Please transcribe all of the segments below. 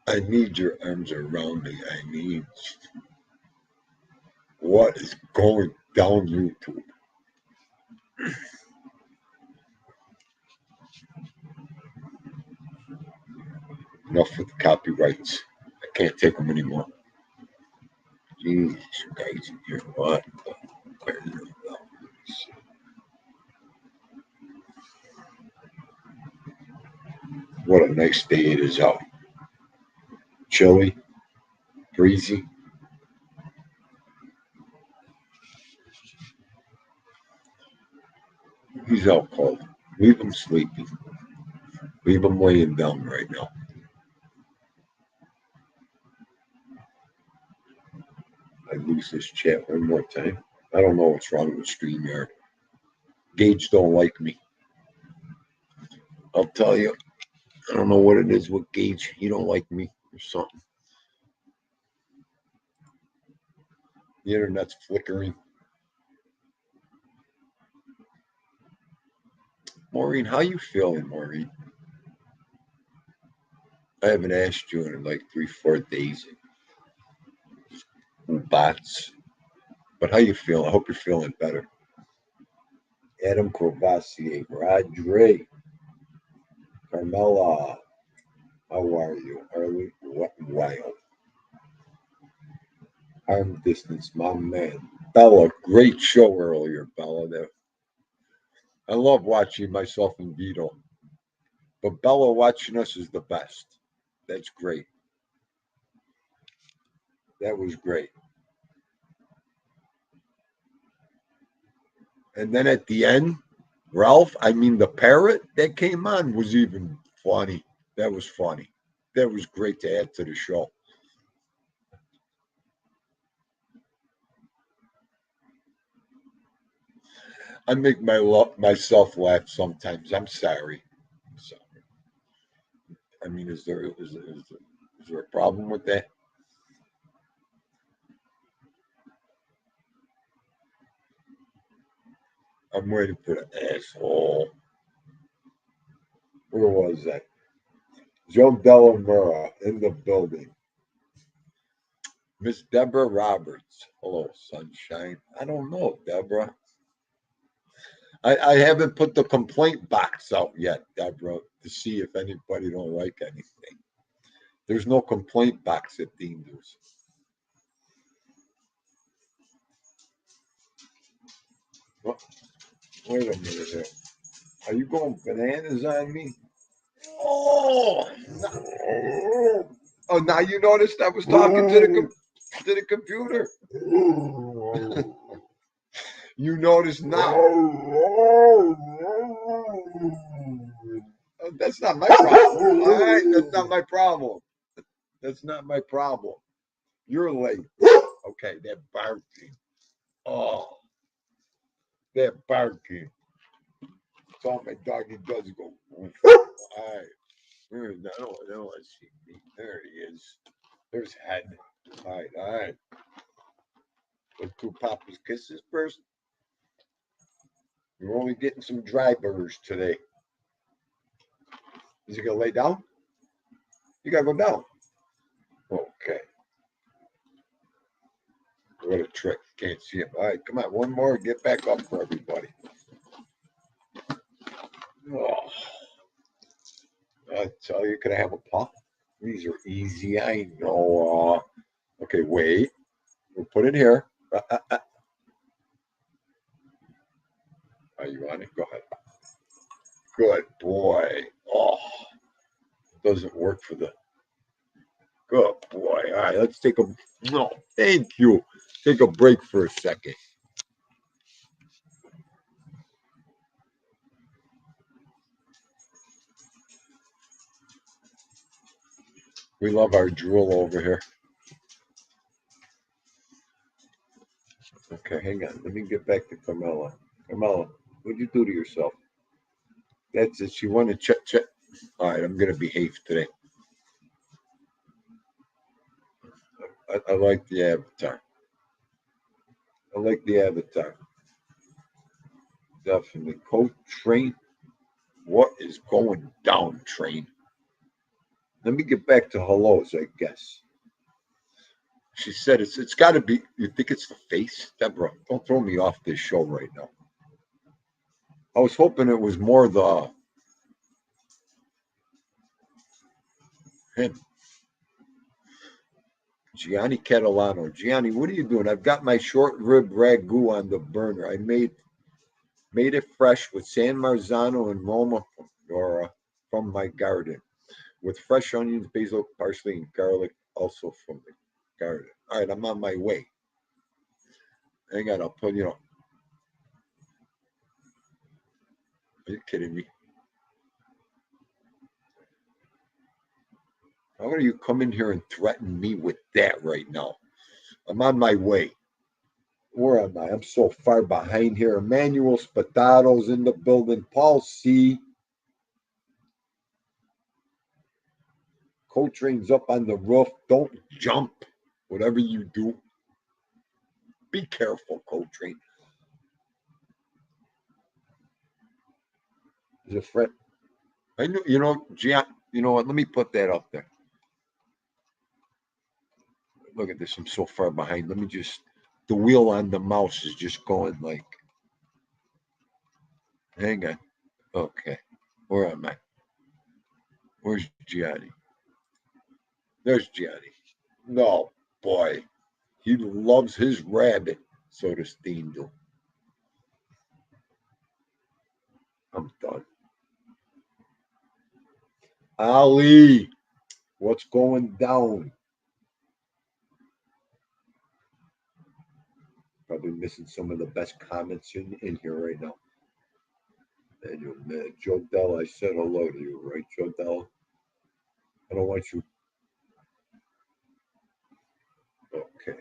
I need your arms around me. I need what is going down YouTube. Enough with the copyrights. I can't take them anymore. Jeez, you guys in here, what? What a nice day it is out. Chilly, breezy. He's out cold. Leave him sleeping. Leave him laying down right now. I lose this chat one more time. I don't know what's wrong with StreamYard. Gage don't like me. I'll tell you. I don't know what it is with Gage. He don't like me or something. The internet's flickering. Maureen, how you feeling, Maureen? I haven't asked you in like 3-4 days. Bots. But how you feeling? I hope you're feeling better. Adam Courvoisier, Rodri, Carmela, how are you? Early, what wild? Arm distance, my man. Bella, great show earlier, Bella. I love watching myself and Vito. But Bella watching us is the best. That's great. That was great. And then at the end, Ralph, I mean the parrot that came on was even funny. That was funny. That was great to add to the show. I make myself laugh sometimes. I'm sorry. I mean, is there a problem with that? I'm waiting for the asshole. Where was that? Joe Delamura in the building. Miss Deborah Roberts. Hello, sunshine. I don't know, Deborah. I haven't put the complaint box out yet, Deborah, to see if anybody don't like anything. There's no complaint box at Dean's. Well, wait a minute here. Are you going bananas on me? Oh, oh! Now you noticed I was talking to the computer. You notice now. That's not my problem. All right, that's not my problem. That's not my problem. You're late. Okay, that barking. Oh, that barking. That's all my doggy does go. All right. I don't want to see me. There he is. There's head. All right, all right. Let's do Papa's kisses first. You're only getting some dry burrs today. Is he gonna lay down? You gotta go down. Okay. What a trick. Can't see him. All right, come on. One more. Get back up for everybody. Oh, I tell you, can I have a puff? These are easy. I know. Okay, wait. We'll put it here. Are you on it? Go ahead. Good boy. Oh, doesn't work for the. Good boy. All right, let's take a. No, thank you. Take a break for a second. We love our drool over here. Okay, hang on. Let me get back to Carmela. Carmela, what'd you do to yourself? That's it. She wanted check. All right, I'm gonna behave today. I like the avatar. I like the avatar. Definitely. Coach Train. What is going down, Train? Let me get back to hellos, I guess. She said it's got to be. You think it's the face, Deborah? Don't throw me off this show right now. I was hoping it was more the him, Gianni Catalano. Gianni, what are you doing? I've got my short rib ragu on the burner. I made it fresh with San Marzano and Roma Pomodoro from my garden, with fresh onions, basil, parsley, and garlic, also from the garden. All right, I'm on my way. Hang on, I'll put you know. Are you kidding me? How do you come in here and threaten me with that right now? I'm on my way. Where am I? I'm so far behind here. Emmanuel Spatato's in the building. Paul C. Coltrane's up on the roof. Don't jump. Whatever you do, be careful, Coltrane. Is a friend. I know, Gian, you know what? Let me put that up there. Look at this. I'm so far behind. Let me just, the wheel on the mouse is just going like, hang on. Okay. Where am I? Where's Gianni? There's Gianni. No, boy. He loves his rabbit, so to Steendle. I'm done. Ali, what's going down? Probably missing some of the best comments in here right now. And you, man, Joe Dell, I said hello to you, right, Joe Dell? I don't want you. Okay.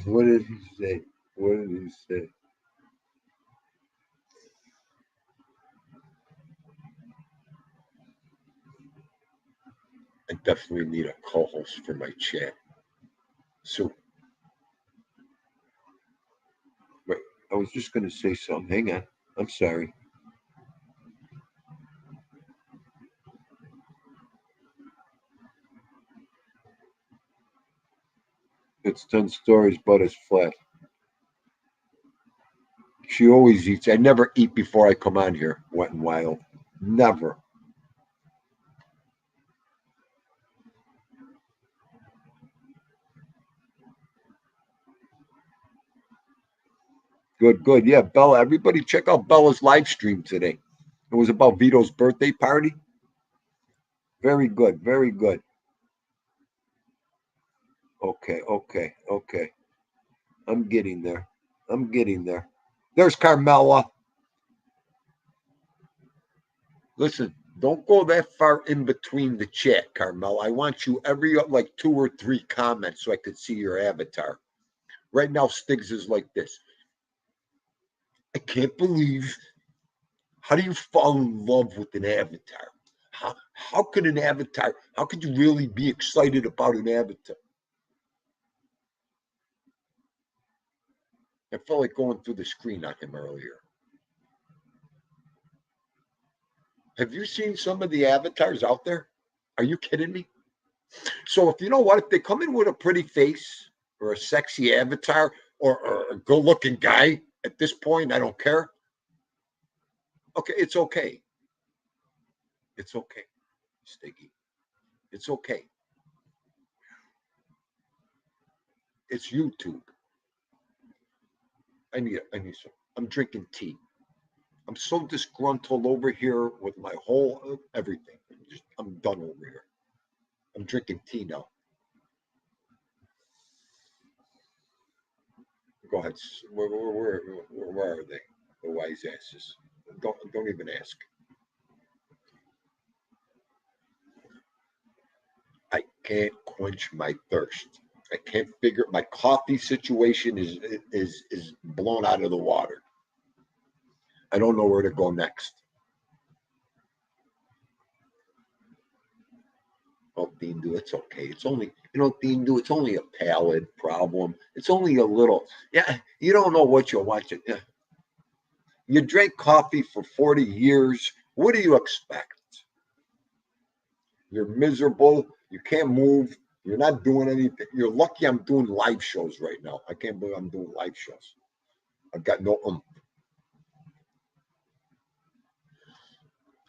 What did he say? What did he say? I definitely need a co-host for my chat. So, wait, I was just going to say something. Hang on. I'm sorry. It's 10 stories, but it's flat. She always eats. I never eat before I come on here, Wet and Wild. Never. Good, good. Yeah, Bella. Everybody check out Bella's live stream today. It was about Vito's birthday party. Very good, very good. Okay, okay, okay. I'm getting there. I'm getting there. There's Carmela. Listen, don't go that far in between the chat, Carmela. I want you every like 2 or 3 comments so I could see your avatar. Right now, Stiggs is like this. I can't believe. How do you fall in love with an avatar? How could an avatar? How could you really be excited about an avatar? I felt like going through the screen on him earlier. Have you seen some of the avatars out there? Are you kidding me? So if you know what, if they come in with a pretty face or a sexy avatar or a good-looking guy, at this point, I don't care. Okay, it's okay. It's okay, Stiggy. It's okay. It's YouTube. I need some. I'm drinking tea. I'm so disgruntled over here with my whole everything. I'm done over here. I'm drinking tea now. Go ahead. Where are they? The wise asses. Don't even ask. I can't quench my thirst. I can't figure my coffee situation is blown out of the water. I don't know where to go next. Oh, Dindu, it's okay. It's only, Dindu, it's only a palate problem. It's only a little. Yeah, you don't know what you're watching. Yeah. You drank coffee for 40 years. What do you expect? You're miserable. You can't move. You're not doing anything. You're lucky I'm doing live shows right now. I can't believe I'm doing live shows. I've got no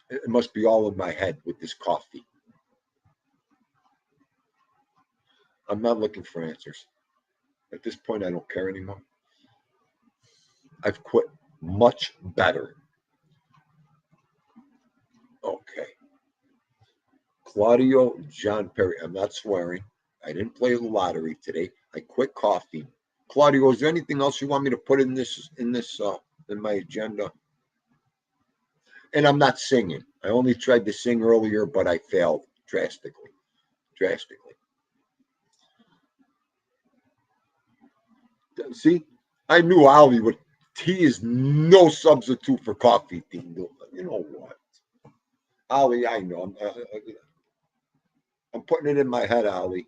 It must be all in my head with this coffee. I'm not looking for answers. At this point, I don't care anymore. I've quit much better. Okay. Claudio John Perry. I'm not swearing. I didn't play the lottery today. I quit coffee. Claudio, is there anything else you want me to put in my agenda? And I'm not singing. I only tried to sing earlier, but I failed drastically. See, I knew Ali would. Tea is no substitute for coffee. You know what, Ali? I know. I'm putting it in my head, Ali.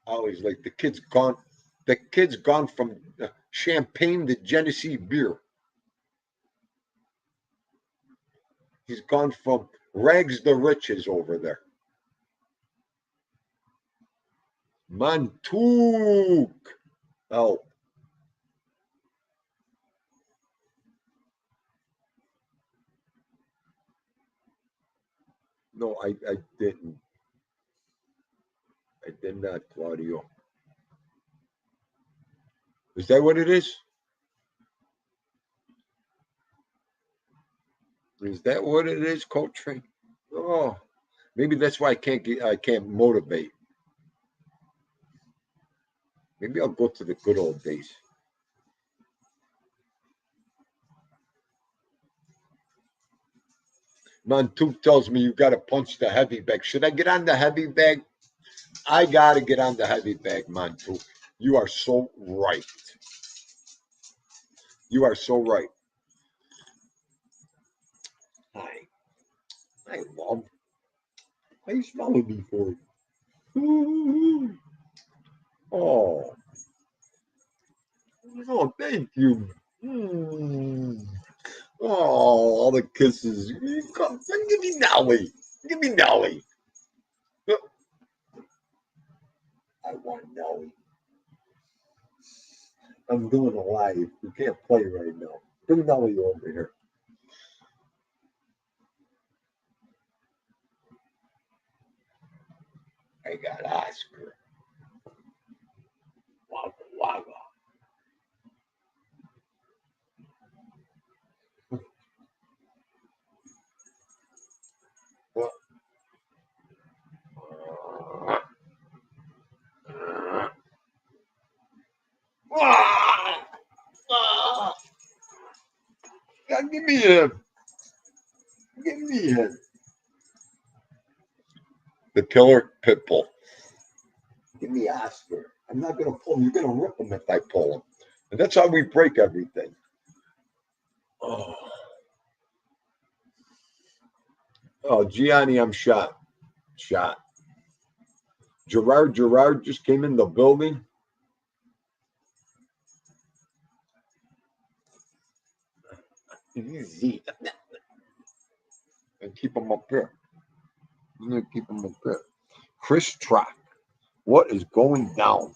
Ali's like the kid's gone. The kid's gone from champagne to Genesee beer. He's gone from rags to riches over there. Mantuk. Oh. No, I didn't. I did not, Claudio. Is that what it is? Is that what it is, Coltrane? Oh, maybe that's why I can't motivate. Maybe I'll go to the good old days. Mantuk tells me you got to punch the heavy bag. Should I get on the heavy bag? I got to get on the heavy bag, Mantuk. You are so right. You are so right. I love. How you smelling me for? Oh, oh, thank you. Mm. Oh, all the kisses. Come, give me Nelly. Give me Nelly. I want Nelly. I'm doing a live. You can't play right now. Bring Nelly over here. I got Oscar. Wagga wagga. Well, ah, ah, give me him. Give me him. The killer pit bull. Give me Oscar. I'm not going to pull him. You're going to rip him if I pull him. And that's how we break everything. Oh, oh, Gianni, I'm shot. Shot. Gerard just came in the building. Easy. And keep him up here. I'm going to keep him up here. Chris Trock. What is going down?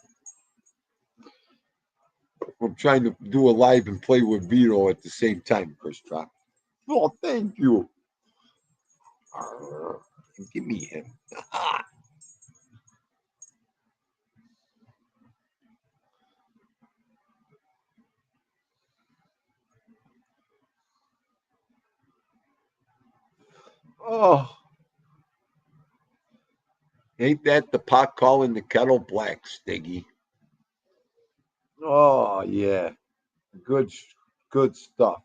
I'm trying to do a live and play with Vito at the same time, Chris Trock. Oh, thank you. Give me him. Oh. Ain't that the pot calling the kettle black, Stiggy? Oh, yeah. Good stuff.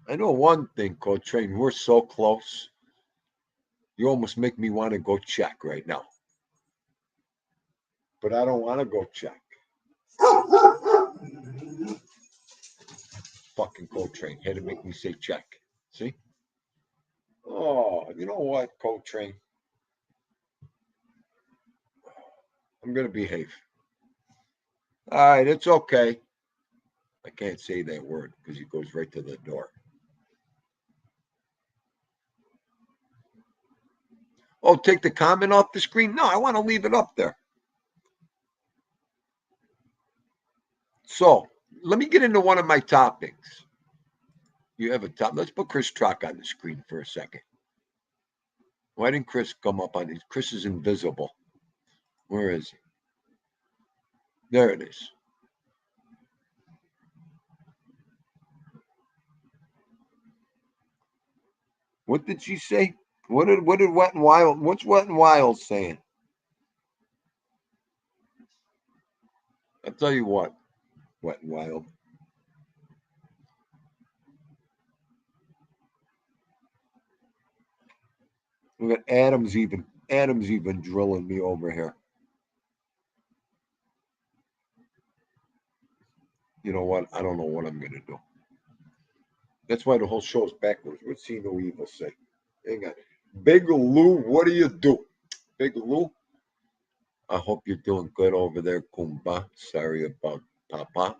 I know one thing, Coltrane. We're so close. You almost make me want to go check right now. But I don't want to go check. Fucking Coltrane had to make me say check. See? Oh, you know what, Coltrane? I'm going to behave. All right, it's okay. I can't say that word because he goes right to the door. Oh, take the comment off the screen? No, I want to leave it up there. So let me get into one of my topics. You have a top. Let's put Chris Trock on the screen for a second. Why didn't Chris come up on these? Chris is invisible. Where is he? There it is. What did she say? What did Wet and Wild? What's Wet and Wild saying? I'll tell you what, Wet and Wild. Look at Adam's even drilling me over here. You know what? I don't know what I'm gonna do. That's why the whole show's backwards. What's See No Evil say? Hang on. Big Lou, what do you do? Big Lou? I hope you're doing good over there, Kumba. Sorry about Papa.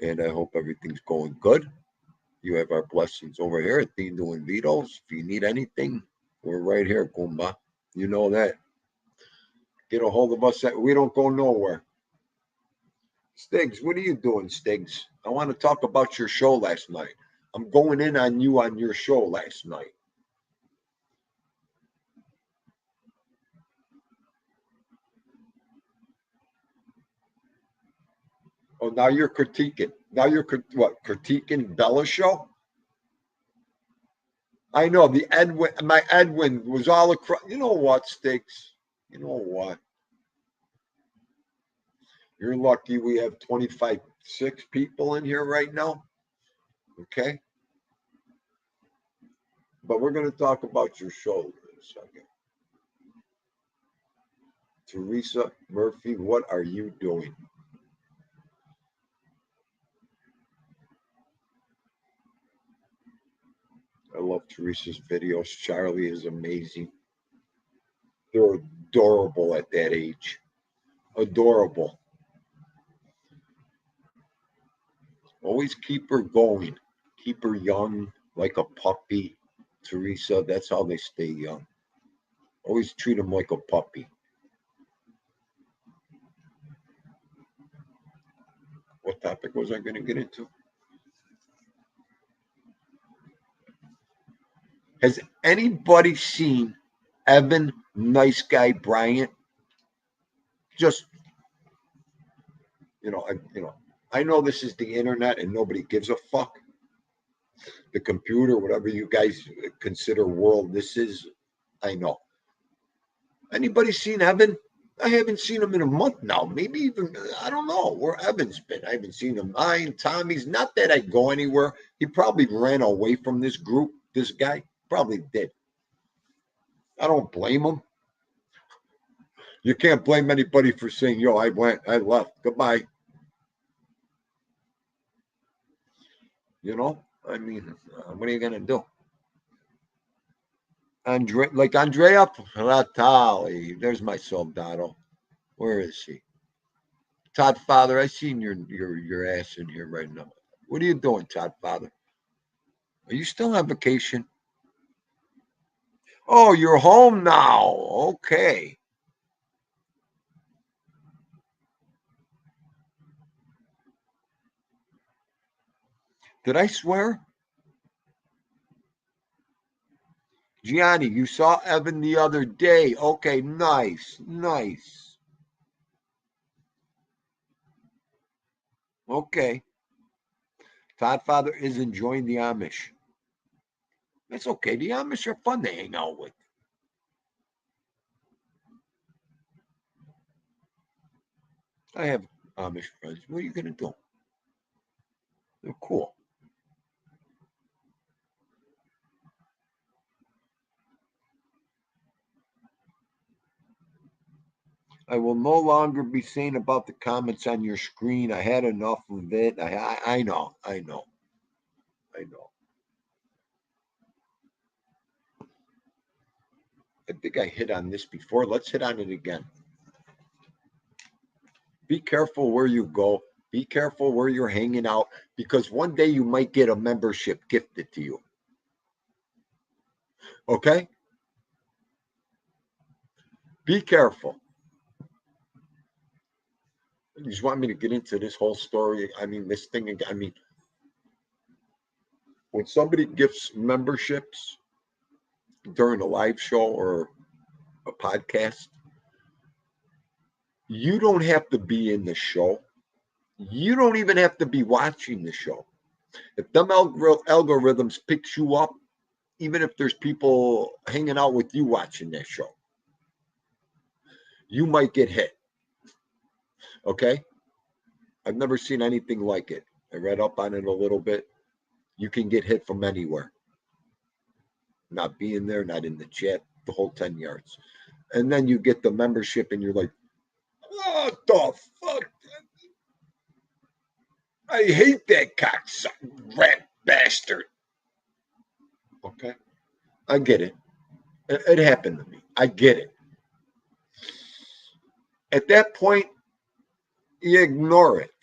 And I hope everything's going good. You have our blessings over here at Dino and Vito's. If you need anything, we're right here, Kumba. You know that. Get a hold of us. We don't go nowhere. Stiggs, what are you doing, Stiggs? I want to talk about your show last night. I'm going in on you on your show last night. Oh, now you're critiquing. Now you're critiquing Bella's show? I know my Edwin was all across. You know what, Stiggs? You know what? You're lucky we have 6 people in here right now. Okay? But we're going to talk about your show in a second. Teresa Murphy, what are you doing? I love Teresa's videos. Charlie is amazing. They're adorable at that age. Adorable. Always keep her going. Keep her young like a puppy. Teresa, that's how they stay young. Always treat them like a puppy. What topic was I going to get into? Has anybody seen Evan Nice Guy Bryant? Just, I know this is the internet and nobody gives a fuck. The computer, whatever you guys consider world this is, I know. Anybody seen Evan? I haven't seen him in a month now. Maybe even, I don't know where Evan's been. I haven't seen him. Tommy's, not that I go anywhere. He probably ran away from this group, this guy. Probably did. I don't blame him. You can't blame anybody for saying, yo, I left. Goodbye. I mean, what are you going to do? Andrea Natali. There's my soldado. Where is she? Todd Father, I seen your ass in here right now. What are you doing, Todd Father? Are you still on vacation? Oh, you're home now. Okay. Did I swear? Gianni, you saw Evan the other day. Okay, nice, nice. Okay. Todd Father is enjoying the Amish. It's okay. The Amish are fun to hang out with. I have Amish friends. What are you going to do? They're cool. I will no longer be saying about the comments on your screen. I had enough of it. I know. I know. I know. I think I hit on this before. Let's hit on it again. Be careful where you go. Be careful where you're hanging out because one day you might get a membership gifted to you. Okay? Be careful. You just want me to get into this whole story? I mean, this thing. I mean, when somebody gifts memberships during a live show or a podcast, you don't have to be in the show. You don't even have to be watching the show. If them algorithms picks you up, even if there's people hanging out with you watching that show, you might get hit. Okay? I've never seen anything like it. I read up on it a little bit. You can get hit from anywhere. Not being there, not in the chat, the whole 10 yards. And then you get the membership and you're like, what the fuck? I hate that cocksucker, rat bastard. Okay? I get it. It happened to me. I get it. At that point, you ignore it.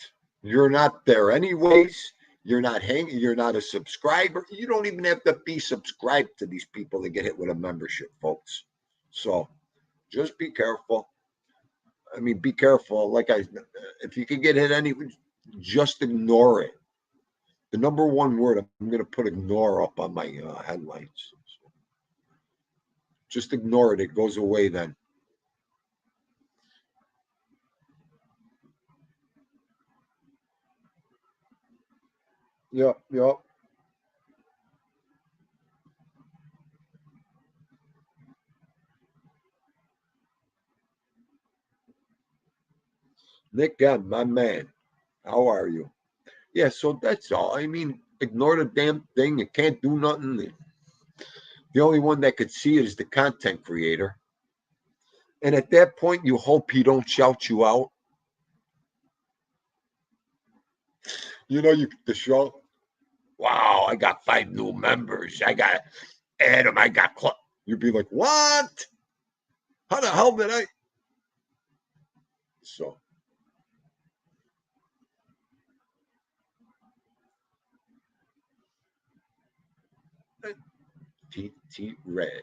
You're not there anyways. You're not hanging. You're not a subscriber. You don't even have to be subscribed to these people to get hit with a membership, folks. So just be careful. I mean, be careful. If you can get hit anyway, just ignore it. The number one word, I'm going to put ignore up on my headlights. So just ignore it. It goes away then. Yep, yep. Nick Gunn, my man. How are you? Yeah, so that's all. I mean, ignore the damn thing. It can't do nothing. The only one that could see it is the content creator. And at that point, you hope he don't shout you out. You know, you the show. Wow, I got 5 new members. I got Adam. I got. You'd be like, what? How the hell did I? So TT Red.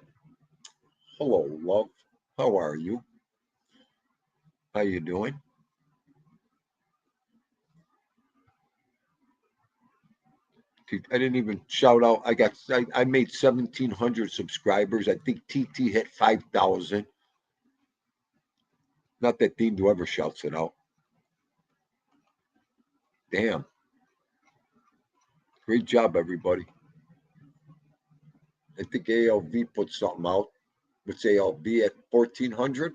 Hello, love. How are you? How you doing? I didn't even shout out. I made 1,700 subscribers. I think TT hit 5,000. Not that Dean ever shouts it out. Damn. Great job, everybody. I think ALV put something out. What's ALV at 1,400?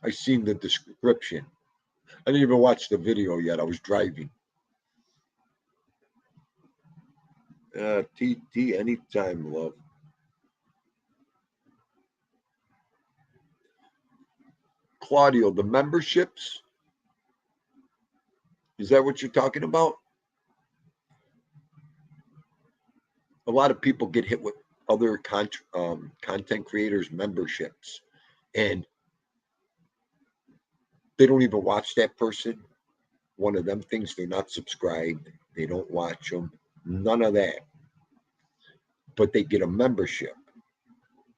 I seen the description. I didn't even watch the video yet. I was driving. TT, anytime, love. Claudio, the memberships? Is that what you're talking about? A lot of people get hit with. other content creators memberships, and they don't even watch that person. One of them things, they're not subscribed, they don't watch them, none of that, but they get a membership.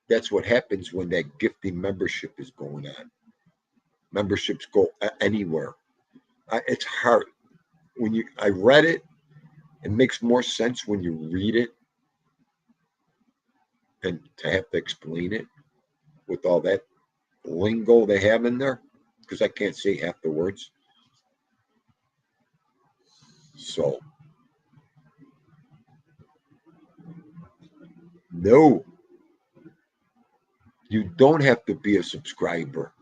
That's what happens when that gifting membership is going on. Memberships go anywhere. It's hard when I read it. It makes more sense when you read it and to have to explain it with all that lingo they have in there, because I can't say half the words. So, no, you don't have to be a subscriber.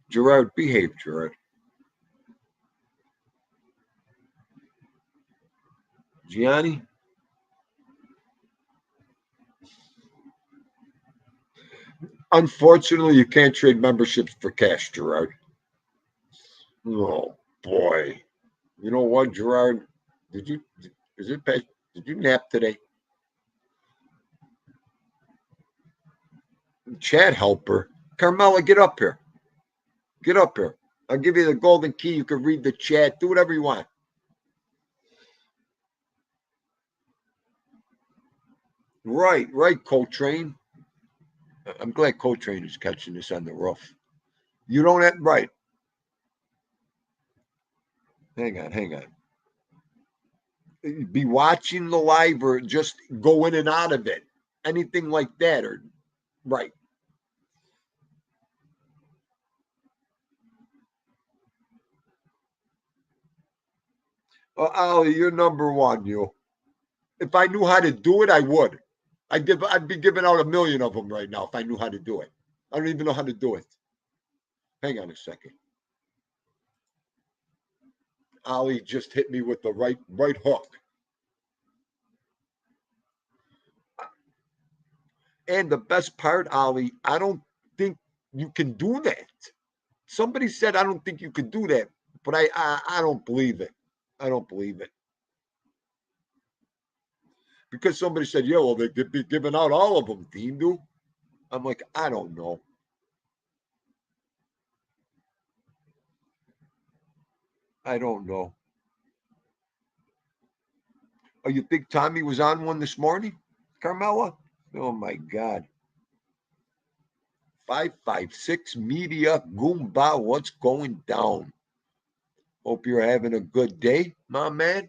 Gerard, behave, Gerard. Gianni? Unfortunately, you can't trade memberships for cash, Gerard. Oh, boy. You know what, Gerard? Did you, is it, did you nap today? Chat helper. Carmela, get up here. Get up here. I'll give you the golden key. You can read the chat. Do whatever you want. Right, Coltrane. I'm glad Coltrane is catching this on the roof. You don't have, right. Hang on. Be watching the live or just go in and out of it. Anything like that, or right. Ali, you're number one, you. If I knew how to do it, I would. I'd be giving out 1,000,000 of them right now if I knew how to do it. I don't even know how to do it. Hang on a second. Ali just hit me with the right hook. And the best part, Ali, I don't think you can do that. Somebody said I don't think you could do that, but I don't believe it. I don't believe it. Because somebody said, yeah, well, they could be giving out all of them, Dean do. I'm like, I don't know. I don't know. Oh, you think Tommy was on one this morning, Carmela? Oh my God. 556 Media Goomba, what's going down? Hope you're having a good day, my man.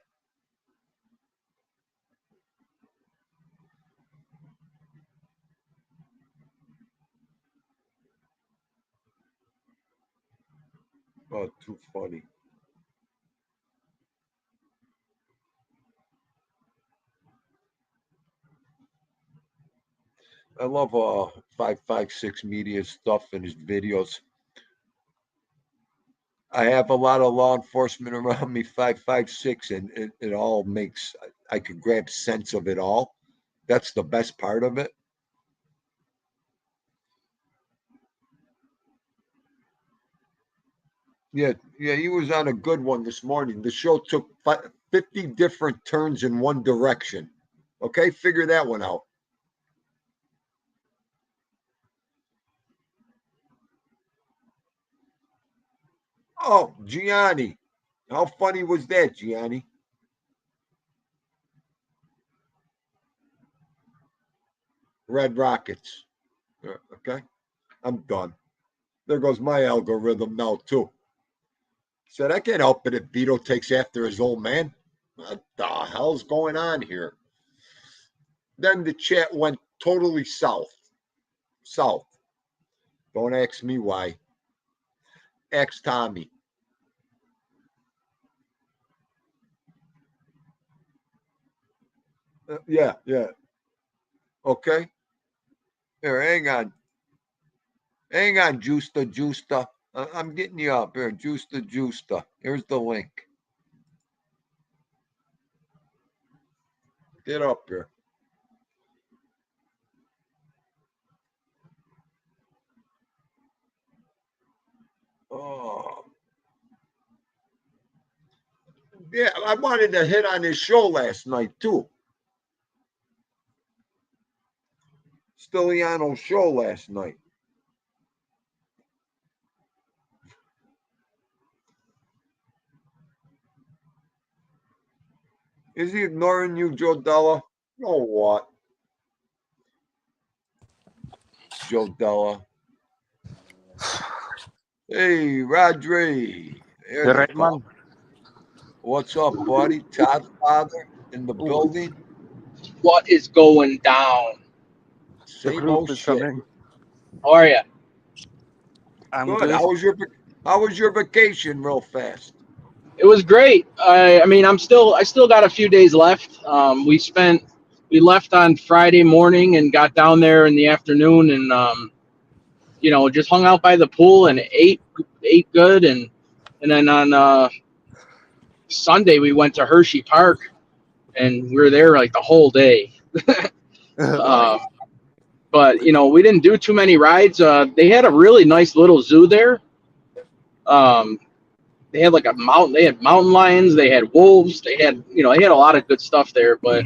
Oh, too funny. I love 556 Media stuff and his videos. I have a lot of law enforcement around me, 556, and it all makes, I could grab sense of it all. That's the best part of it. Yeah, he was on a good one this morning. The show took 50 different turns in one direction. Okay, figure that one out. Oh, Gianni. How funny was that, Gianni? Red Rockets. Okay, I'm done. There goes my algorithm now, too. Said, I can't help it if Vito takes after his old man. What the hell's going on here? Then the chat went totally south. South. Don't ask me why. Ask Tommy. Yeah. Okay. Here, hang on. Hang on, Justa. I'm getting you up here. Justa. Here's the link. Get up here. Oh, Yeah, I wanted to hit on his show last night too. Stiliano's show last night. Is he ignoring you, Joe Della? You know what? Joe Della. Hey, Rodri. There The they right come. man. What's up, buddy? Todd Father in the building. What is going down? The Same group old is shit. coming. How are you? I'm Good. good. How was your vacation? Real fast. It was great. I mean, I still got a few days left. We left on Friday morning and got down there in the afternoon, and just hung out by the pool and ate good, and then on Sunday we went to Hershey Park, and we were there like the whole day. Nice. But we didn't do too many rides. They had a really nice little zoo there. They had like a mountain. They had mountain lions. They had wolves. They had a lot of good stuff there. But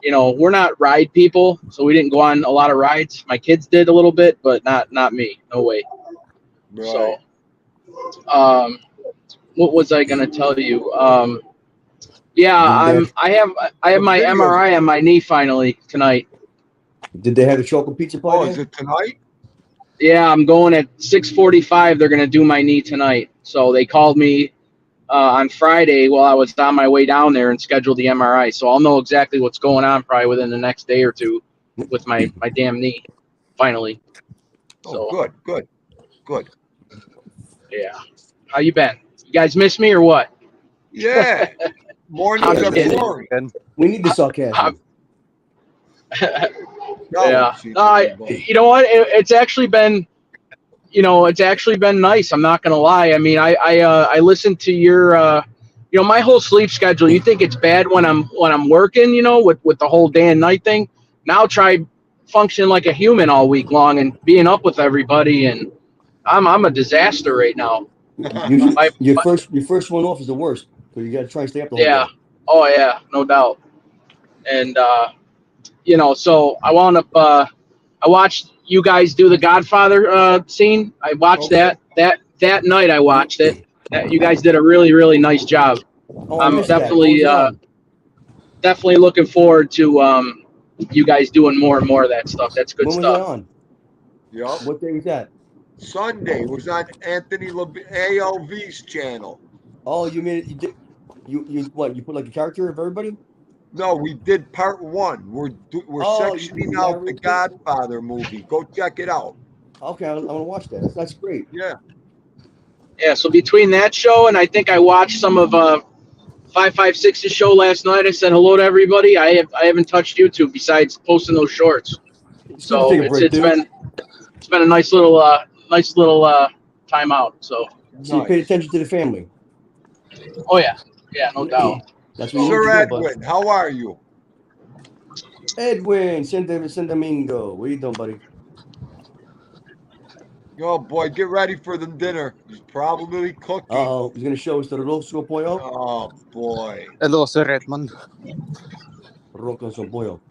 we're not ride people, so we didn't go on a lot of rides. My kids did a little bit, but not me. No way. Right. So, what was I gonna tell you? Yeah, I have my video. MRI on my knee finally tonight. Did they have the chocolate pizza pie? Oh, there? is it tonight? Yeah, I'm going at 6:45. They're gonna do my knee tonight. So they called me on Friday while I was on my way down there and scheduled the MRI. So I'll know exactly what's going on probably within the next day or two with my damn knee. Finally. Oh, So good. yeah, how you been? You guys miss me or what? Yeah. Mornings I'm are kidding. boring. And We need the sarcasm. Yeah. see, No, you know what? It's actually been, nice. I'm not gonna lie. I mean, I listened to your, my whole sleep schedule. You think it's bad when I'm working, with the whole day and night thing. Now try functioning like a human all week long and being up with everybody, and I'm a disaster right now. Your first one off is the worst. So you got to try and stay up the whole Yeah. day. Oh yeah, no doubt. And so I wound up. I watched you guys do the Godfather scene. I watched Okay. that night. I watched it. You guys did a really really nice job. Oh, I I'm missed that. definitely What was it on? definitely looking forward to you guys doing more and more of that stuff. That's good When was that stuff. on? Yep. What day was that? Sunday was on Anthony ALV's channel. Oh, you made it. You did. You what? You put like a character of everybody? No, we did part one. We're Oh, you sectioning out the narrated? Godfather movie. Go check it out. Okay, I'm gonna watch that. That's great. Yeah. Yeah. So between that show and I think I watched some of 556's show last night. I said hello to everybody. I haven't touched YouTube besides posting those shorts. It's good to So take a break, it's dude. been a nice little time out. So So you paid attention to the family. oh yeah, no doubt. That's what you Sir need to do, bud. Edwin, how are you? Edwin, San Domingo. What are you doing, buddy? Oh boy, get ready for the dinner. He's probably cooking. Oh, he's gonna show us the rosso pollo. Oh boy. hello, Sir Redmond. Rosso pollo.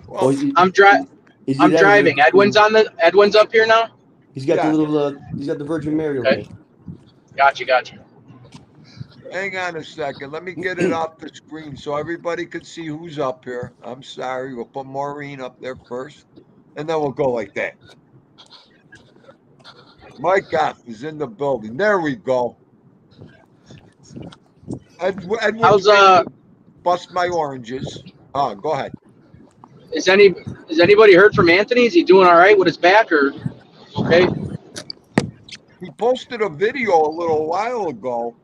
Well, I'm driving. Edwin's up here now. He's got Yeah. the little. He's got the Virgin Mary over Okay. Gotcha. hang on a second. Let me get it off the screen so everybody can see who's up here. I'm sorry. We'll put Maureen up there first, and then we'll go like that. Mike Goff is in the building. There we go. Edwin's How's ready to bust my oranges. Go ahead. Has anybody heard from Anthony? Is he doing all right with his back or okay? He posted a video a little while ago.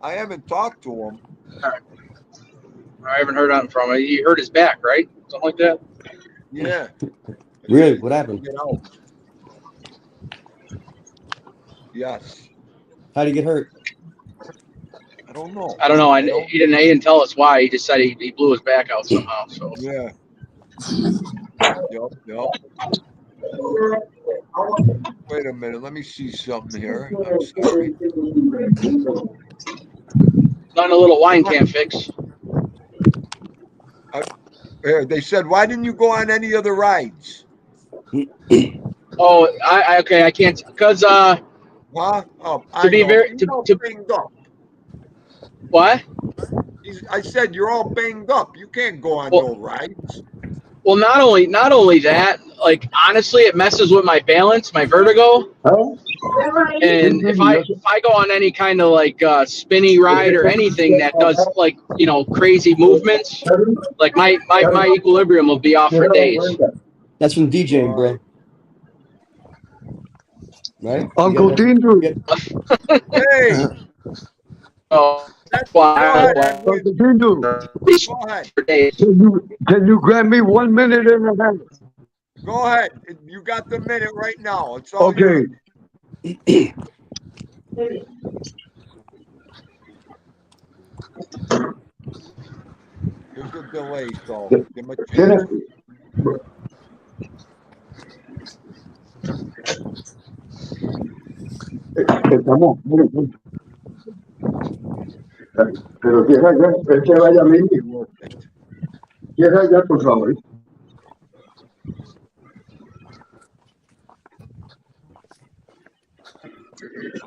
I haven't talked to him. I haven't heard from him. He hurt his back, right? Something like that. Yeah. Really? What happened? Get out. Yes. How'd he get hurt? I don't know. I don't know. He didn't tell us why. He just said he blew his back out somehow. So Yeah. Yup. Wait a minute. Let me see something here. I'm sorry. Nothing a little wine can't fix. They said, why didn't you go on any of the rides? Oh, okay. I can't because Huh? Oh, to I be know. very You're all to banged up. what? I said you're all banged up. You can't go on Well- no rides. Well, not only that, like honestly, it messes with my balance, my vertigo. And if I go on any kind of like spinny ride or anything that does like crazy movements, like my equilibrium will be off for days. That's from DJing, bro. Right? Uncle Dindu. Hey, Oh, that's well, go I ahead, will Edwin. Uncle Dindu. Go ahead. for days. Can you grant me 1 minute and a half? Go ahead. You got the minute right now. It's all Okay. yours. There's a delay, so give him a chance. Estamos. Pero cierra ya, es que vaya mismo. Cierra ya, por favor.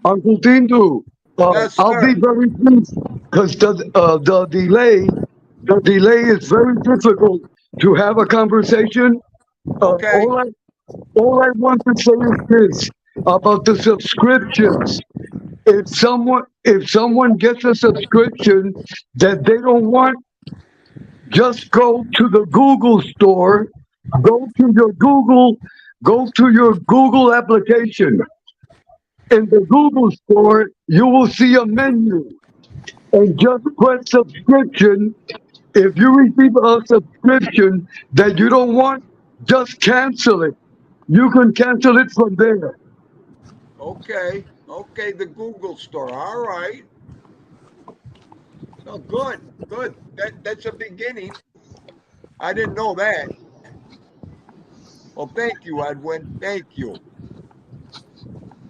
Uncle Dindu, Yes, I'll sir. be very brief because the delay is very difficult to have a conversation. Okay. All I want to say is this about the subscriptions. If someone gets a subscription that they don't want, just go to the Google store, go to your Google application. In the Google store, you will see a menu and just press subscription. If you receive a subscription that you don't want, just cancel it. You can cancel it from there. Okay. Okay. The Google store. All right. Oh, good. Good. That's a beginning. I didn't know that. Well, thank you, Edwin. Thank you.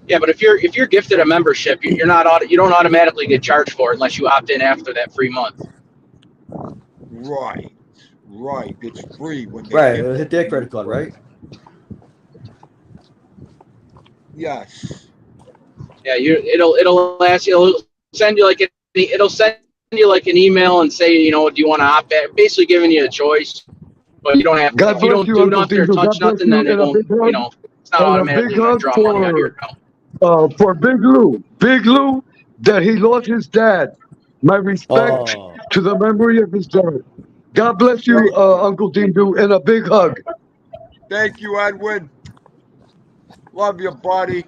Yeah, but if you're gifted a membership, you don't automatically get charged for it unless you opt in after that free month. Right. Right. It's free when they Right. give It'll it. hit their credit card, right? Yes. Yeah, it'll send you like an email and say, do you want to opt in? Basically giving you a choice, but you don't have to. God If you bless don't you, do Uncle nothing or Dindu. touch God bless nothing, then you, it and a won't. big hug. It's not And a automatically big going to hug draw money out of your account. for Big Lou. Big Lou, that he lost his dad. My respect Oh, to the memory of his dad. God bless you, Uncle Dindu, and a big hug. Thank you, Edwin. Love you, buddy.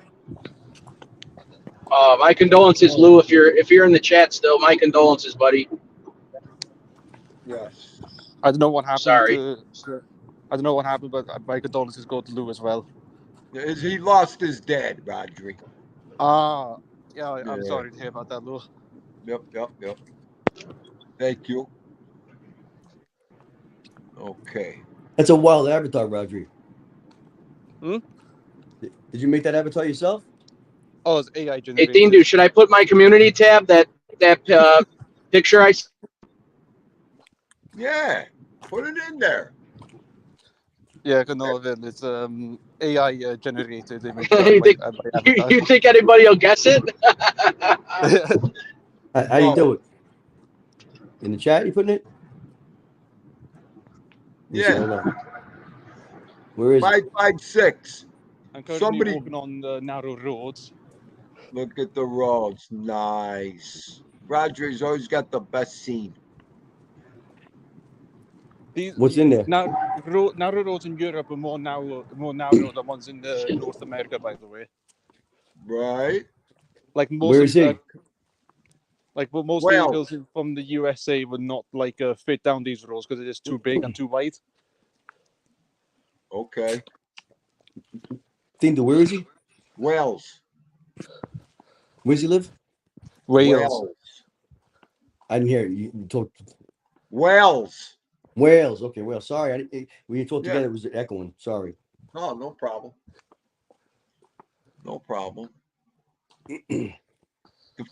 My condolences, Lou. If you're in the chat still, my condolences, buddy. Yes. I don't know what happened. Sorry. I don't know what happened, but my condolences go to Lou as well. He lost his dad, Rodri. Yeah, I'm Yeah. sorry to hear about that, Lou. Yep. Thank you. Okay. that's a wild avatar, Rodri. Hmm? Did you make that avatar yourself? Oh, it's AI Hey, generated. Dindu, should I put my community tab that picture I? Yeah. Put it in there. Yeah, no, it's AI generated image. You think- you think anybody will guess it? How you No. do it? In the chat, you putting it? Let me see, Yeah. hold on. Where is it? 556. I'm currently Somebody- walking on the narrow roads. Look at the roads. Nice. Rodri's always got the best scene. What's in there? Narrow roads in Europe are more narrow than ones in North America, by the way. Right? Like most Where is he? but most Well- vehicles from the USA would not fit down these roads because it is too big and too wide. Okay. Dindu, where is he? Wales. Where does he live? Wales. I didn't hear you. You talked Wales. Wales. Okay, Wales. Sorry, when you talked Yeah. together, it was echoing. Sorry. Oh, no problem. No problem. The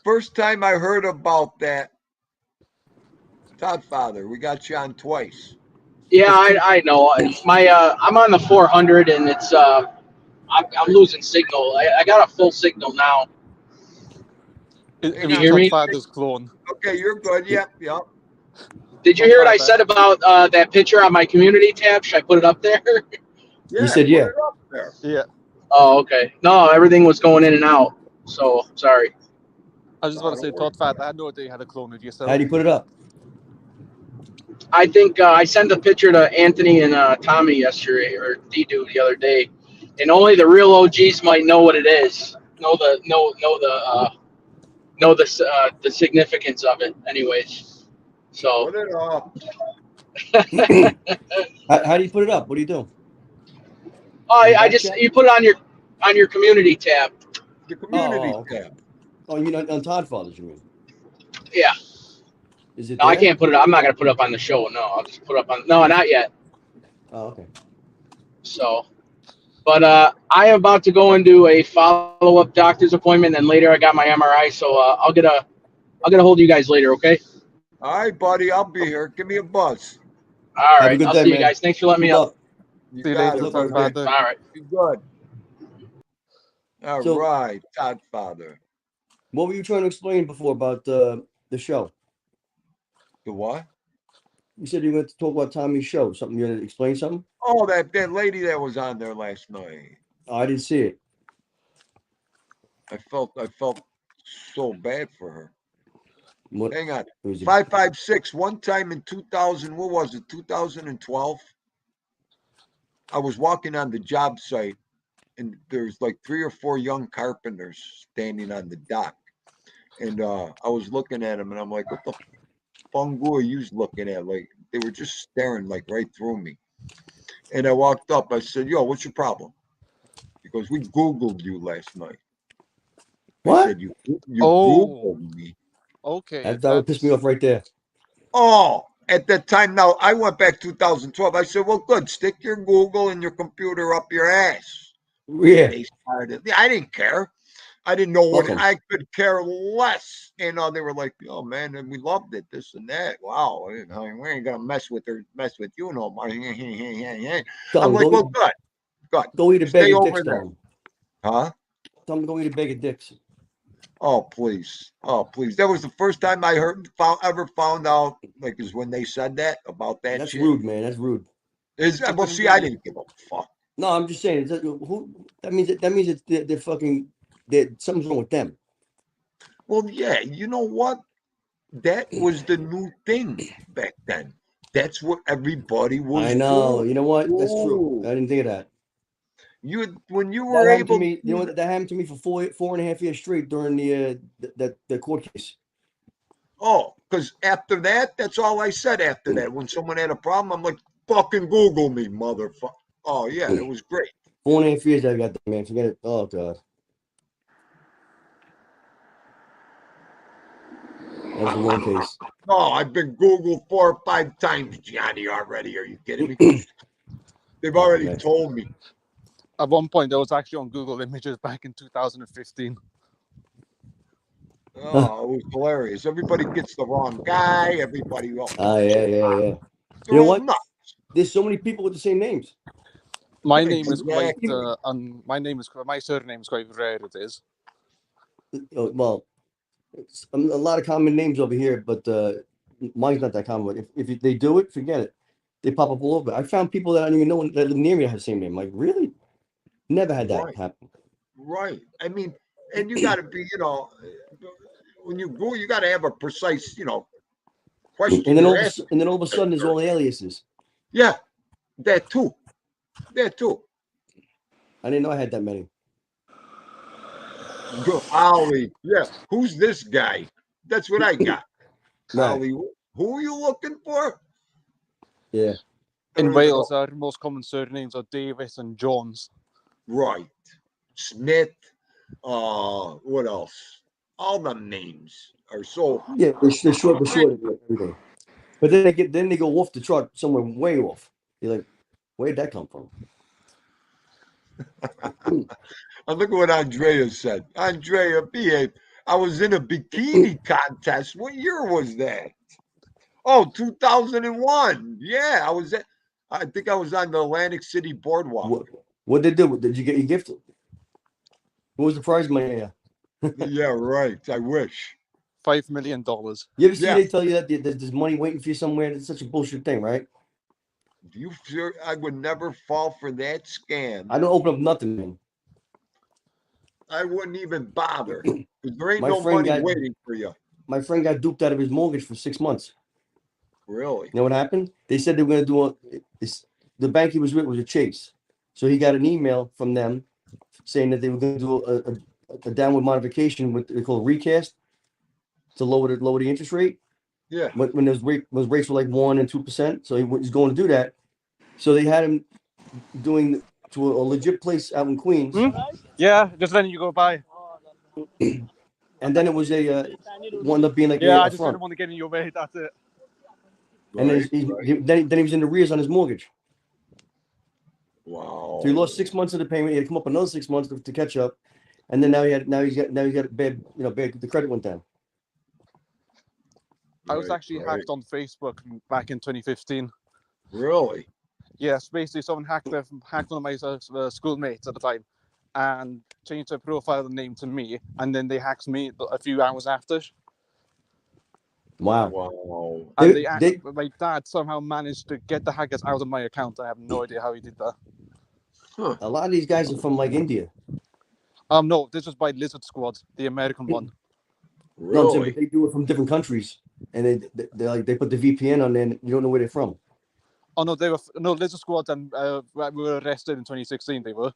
first time I heard about that Todd Father, we got you on twice. Yeah, I know. My I'm on the 400, and it's I'm losing signal. I got a full signal now. It Hang was on. hear Todd me? Father's clone. Okay, you're good. Yep, yep. Did you Todd hear what I Father. said about that picture on my community tab? Should I put it up there? Yeah, said put yeah. it up there. Yeah, Oh, okay. No, everything was going in and out. So sorry. I was just about to No, say, don't worry Todd about Father. I had no idea you had a clone of yourself. How do you put it up? I think I sent a picture to Anthony and Tommy yesterday, or D-Do the other day, and only the real OGs might know what it is. Know the significance of it. Anyways, so Put it up. How do you put it up? What do you do? I Back just chat? you put it on your community tab. The community Okay. tab. Oh, you mean on Todd Fathers? You mean? Yeah. Is it No, I there? can't put it. I'm not gonna put it up on the show. No, I'll just put it up on. No, not yet. Oh, okay. So, but I am about to go into a follow-up doctor's appointment, and later I got my MRI. So I'll get a hold of you guys later. Okay. All right, buddy. I'll be here. Give me a buzz. All Have a right. good I'll day, see you man. guys. Thanks for letting Good me up. luck. You See you got later, it, Todd buddy. Father. All right. Be good. All So- right, Todd Father. What were you trying to explain before about the show? The what? You said you were going to talk about Tommy's show. Something you had to explain something? Oh, that lady that was on there last night. Oh, I didn't see it. I felt so bad for her. What? Hang on. It was 556. One time in 2000, what was it? 2012. I was walking on the job site, and there's like 3 or 4 young carpenters standing on the dock, and I was looking at them, and I'm like, "What the fungu are you looking at?" Like they were just staring like right through me. And I walked up. I said, "Yo, what's your problem?" He goes, "We Googled you last night." I What? said, "You Oh. Googled me?" Okay, That would piss me off right there. Oh, at that time, now I went back 2012. I said, "Well, good. Stick your Google and your computer up your ass." Yeah. They started. I didn't care. I didn't know what Fuck 'em. I could care less. And they were like, "Oh man, and we loved it. This and that. Wow, we ain't gonna mess with you no more." Tell I'm him, like, go, "Well, good, good. go eat a Stay bag of over dicks, there, tell him. huh?" Tell him to go eat a bag of dicks. Oh please, oh please. That was the first time I ever found out. Like, is when they said that about that That's shit. rude, man. That's rude. Well, see, I didn't give a fuck. No, I'm just saying. That means that they're fucking. Something's wrong with them. Well, yeah, you know what? That was the new thing back then. That's what everybody was I know. doing. You know what? That's true. Ooh. I didn't think of that. When you That were happened to able me. You know what? That happened to me for four and a half years straight during the court case. Oh, because after that, that's all I said after that. When someone had a problem, I'm like, fucking Google me, motherfucker. Oh, yeah, it was great. 4.5 years I got that, man. Forget it. Oh, God. That was a long case. Oh, I've been Googled 4 or 5 times, Johnny, already. Are you kidding me? They've already man. told me. At one point, I was actually on Google Images back in 2015. Oh, it was hilarious. Everybody gets the wrong guy. Everybody. Yeah. They're You know all what? nuts. There's so many people with the same names. My name is quite, Exactly. my surname is quite rare. It is. Well, it's a lot of common names over here, but mine's not that common. But if they do it, forget it. They pop up all over. I found people that I don't even know that live near me have the same name. Like, really? Never had that Right. happen. Right. I mean, and you got to be, when you go, you got to have a precise, question. And then you're asking. all of a sudden, there's all aliases. Yeah, that too. That too. I didn't know I had that many. Ollie. Yeah. Who's this guy? That's what I got. Right. Ollie. Who are you looking for? Yeah. In Wales, our most common surnames are Davis and Jones. Right. Smith. What else? All the names are so. Yeah, they're short for short everything. But then they go off the chart somewhere way off. You're like, where'd that come from? And look at what Andrea said. Andrea, behave. I was in a bikini contest. What year was that? Oh, 2001. Yeah, I think I was on the Atlantic City Boardwalk. What they do? Did you get your gift? What was the prize money? Yeah. Yeah, right. I wish. $5 million. You ever see Yeah. they tell you that there's money waiting for you somewhere? It's such a bullshit thing, right? You sure I would never fall for that scam? I don't open up nothing, man. I wouldn't even bother. 'Cause there ain't My no friend money got- waiting for you. My friend got duped out of his mortgage for 6 months. Really? You know what happened? They said they were going to do the bank he was with was a Chase. So he got an email from them saying that they were going to do a downward modification with they call recast to lower the interest rate Yeah. when those rates were like 1% and 2%. So he was going to do that. So they had him doing to a legit place out in Queens, Yeah, just letting you go by. and then it was wound up being like Yeah, a I just front. didn't want to get in your way. That's it. And then, Right. then he was in arrears on his mortgage. Wow. So he lost 6 months of the payment. He had to come up another 6 months to catch up, and then now he's got bad the credit went down. I was Right, actually right. hacked on Facebook back in 2015. Really? Yes, basically someone hacked one of my schoolmates at the time and changed their profile name to me, and then they hacked me a few hours after. Wow. Wow. And They- my dad somehow managed to get the hackers out of my account. I have no idea how he did that. Huh. A lot of these guys are from like India. No, this was by Lizard Squad, the American one. No, I'm saying, Really? but they do it from different countries, and they put the VPN on there, and you don't know where they're from. Oh no, Lizard Squad, and we were arrested in 2016. They were.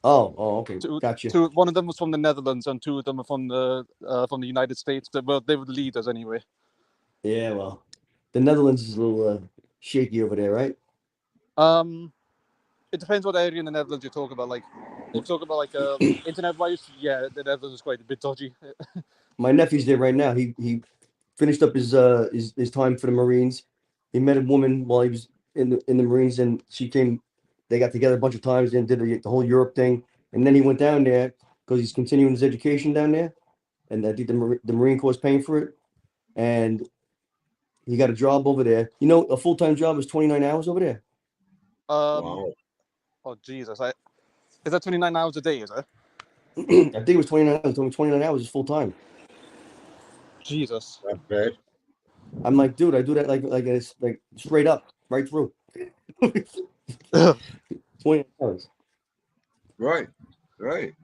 Okay, gotcha. One of them was from the Netherlands, and two of them are from the United States. They were the leaders anyway. Yeah, well, the Netherlands is a little shaky over there, right? It depends what area in the Netherlands you talk about. Like, if you talk about like internet-wise, yeah, the Netherlands is quite a bit dodgy. My nephew's there right now. He finished up his time for the Marines. He met a woman while he was in the Marines, and she came. They got together a bunch of times and did the whole Europe thing, and then he went down there because he's continuing his education down there, and I think the Marine Corps is paying for it, and he got a job over there. You know, a full-time job is 29 hours over there. Wow. Oh Jesus! Is that 29 hours a day? Is it? I think it was 29 hours. 29 hours is full-time. Jesus! Not bad. I'm like, dude, I do that like it's like straight up, right through. 20 hours. Right. Right.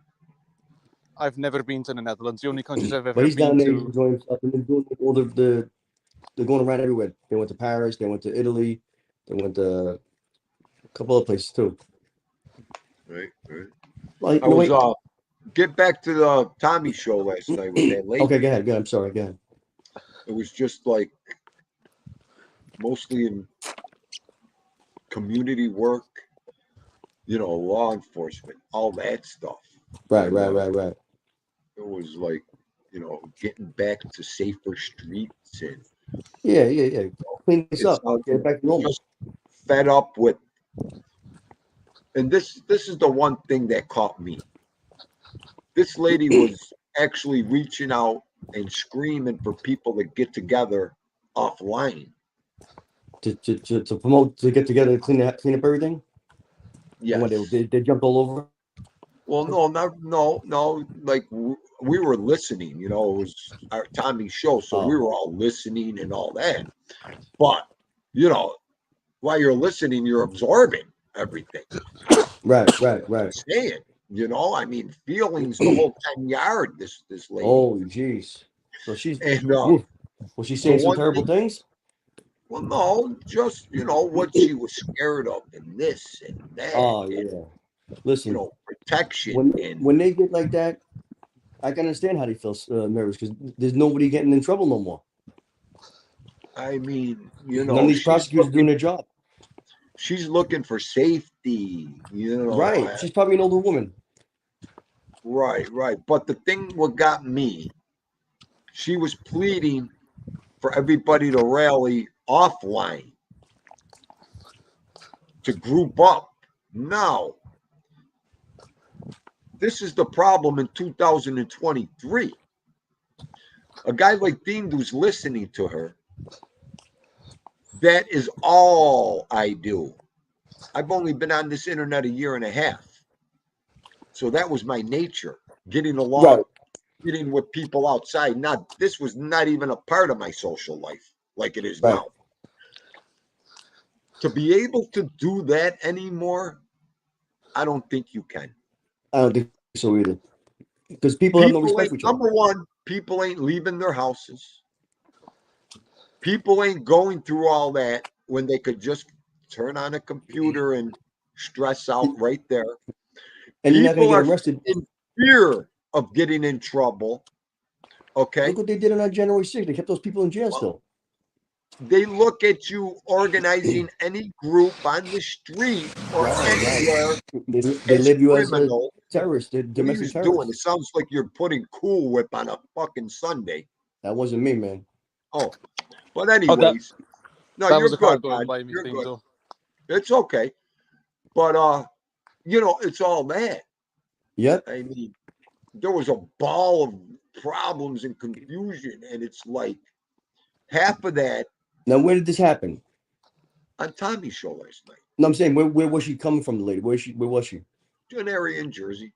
I've never been to the Netherlands. The only countries I've ever But he's down been there to. enjoying stuff, and they're doing all they're going around everywhere. They went to Paris, they went to Italy, they went to a couple of places too. Right. Right. Like, I was get back to the Tommy show last night with that lady. okay, go ahead. I'm sorry. Go ahead. It was just like mostly in community work, law enforcement, all that stuff. Right. It was like, getting back to safer streets and Yeah. Clean this up. sounds Get it back to normal. just fed up with. And this is the one thing that caught me. This lady was actually reaching out and screaming for people to get together offline. To promote, to get together, clean up everything. Yes. What, they jumped all over. Well, no. Like we were listening. It was our Tommy show, so we were all listening and all that. But while you're listening, you're absorbing everything. Right. Saying, I mean, feelings the whole 10 yard. This lady. Oh, jeez. So she's And was she saying some one terrible things? well, no, just what she was scared of, and this and that. Oh, and, yeah. Listen, protection when they get like that, I can understand how they feel nervous because there's nobody getting in trouble no more. I mean, None of these prosecutors doing their job. She's looking for safety, Right. She's probably an older woman. Right. But the thing what got me, she was pleading for everybody to rally offline, to group up. Now, this is the problem in 2023. A guy like Dean who's listening to her That is all I do. I've only been on this internet a year and a half. So that was my nature, getting along, Right. getting with people outside. This was not even a part of my social life like it is Right. now. To be able to do that anymore, I don't think you can. I don't think so either. Because people have no respect for each other. Number one, people ain't leaving their houses. People ain't going through all that when they could just turn on a computer and stress out right there. And you're not going People to are get arrested. in fear of getting in trouble. Okay. Look what they did on January 6th. They kept those people in jail still. They look at you organizing any group on the street or anywhere They as label you as a criminal. terrorist, they're What are domestic you terrorists. doing? It sounds like you're putting Cool Whip on a fucking Sunday. That wasn't me, man. Oh, but anyways, no, That you're was a car good, going man. by me You're thing, good. though. It's okay. But it's all that. Yep. I mean, there was a ball of problems and confusion, and it's like half of that Now, where did this happen? on Tommy's show last night. No, I'm saying, where was she coming from, the lady? Where was she? To an area in Jersey.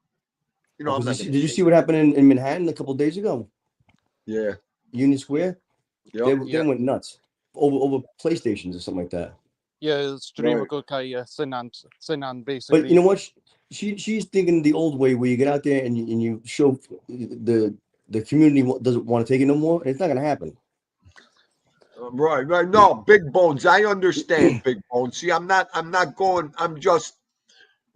You know, Oh, I'm 'cause not you see- gonna did you say- see what happened in Manhattan a couple of days ago? Yeah. Union Square? They Yeah. went nuts over PlayStations or something like that. Yeah, streamer Right. go kaya Sinan But basically. you know what? She's thinking the old way where you get out there and you show the community doesn't want to take it no more. It's not going to happen. Right. No, Big Bones. I understand, Big Bones. See, I'm not going. I'm just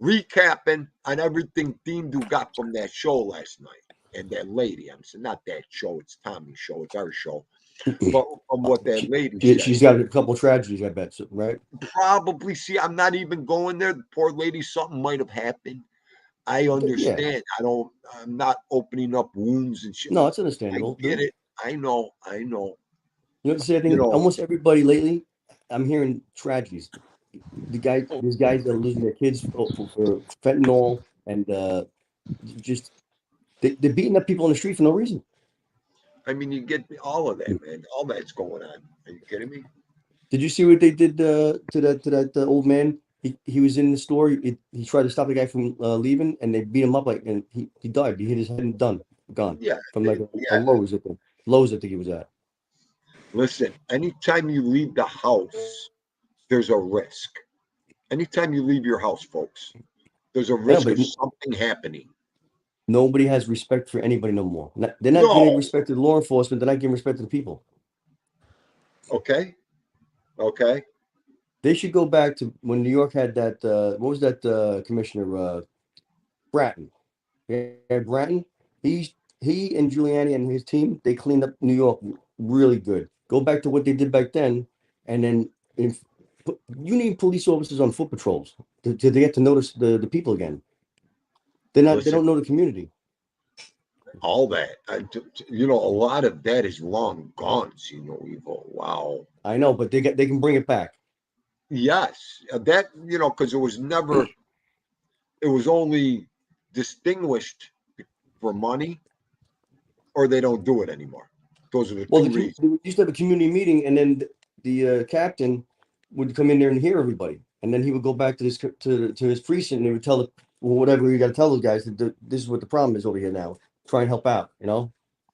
recapping on everything Dean got from that show last night and that lady. I'm saying not that show. It's Tommy's show. It's our show. But from what that lady She's said, got a couple tragedies, I bet, right? probably. See, I'm not even going there. The poor lady, something might have happened. I understand. I'm not opening up wounds and shit. No, it's I understandable. get it. I know. You know what to say? I think You know. almost everybody lately, I'm hearing tragedies. These guys that are losing their kids for fentanyl and just they're beating up people on the street for no reason. I mean, you get all of that, man. All that's going on. Are you kidding me? Did you see what they did to that old man? He was in the store. He tried to stop the guy from leaving, and they beat him up and he died. He hit his head and gone. Yeah. From like a Yeah. Lowe's, I think. Lowe's, I think he was at. Listen, anytime you leave the house, there's a risk. Anytime you leave your house, folks, there's a risk but of something happening. nobody has respect for anybody no more. They're not giving No. respect to the law enforcement. They're not giving respect to the people. Okay. Okay. They should go back to when New York had that. What was that commissioner? Bratton. Yeah, Bratton. He and Giuliani and his team, they cleaned up New York really good. Go back to what they did back then, and then you need police officers on foot patrols to get to notice the people again. They Listen. don't know the community. All that. A lot of that is long gone. Evil. Wow. I know, but they can bring it back. Yes. That, because it was only distinguished for money, or they don't do it anymore. Those are the two reasons. They used to have a community meeting, and then the captain would come in there and hear everybody, and then he would go back to his precinct, and he would tell whatever you got to tell those guys that this is what the problem is over here now. Try and help out,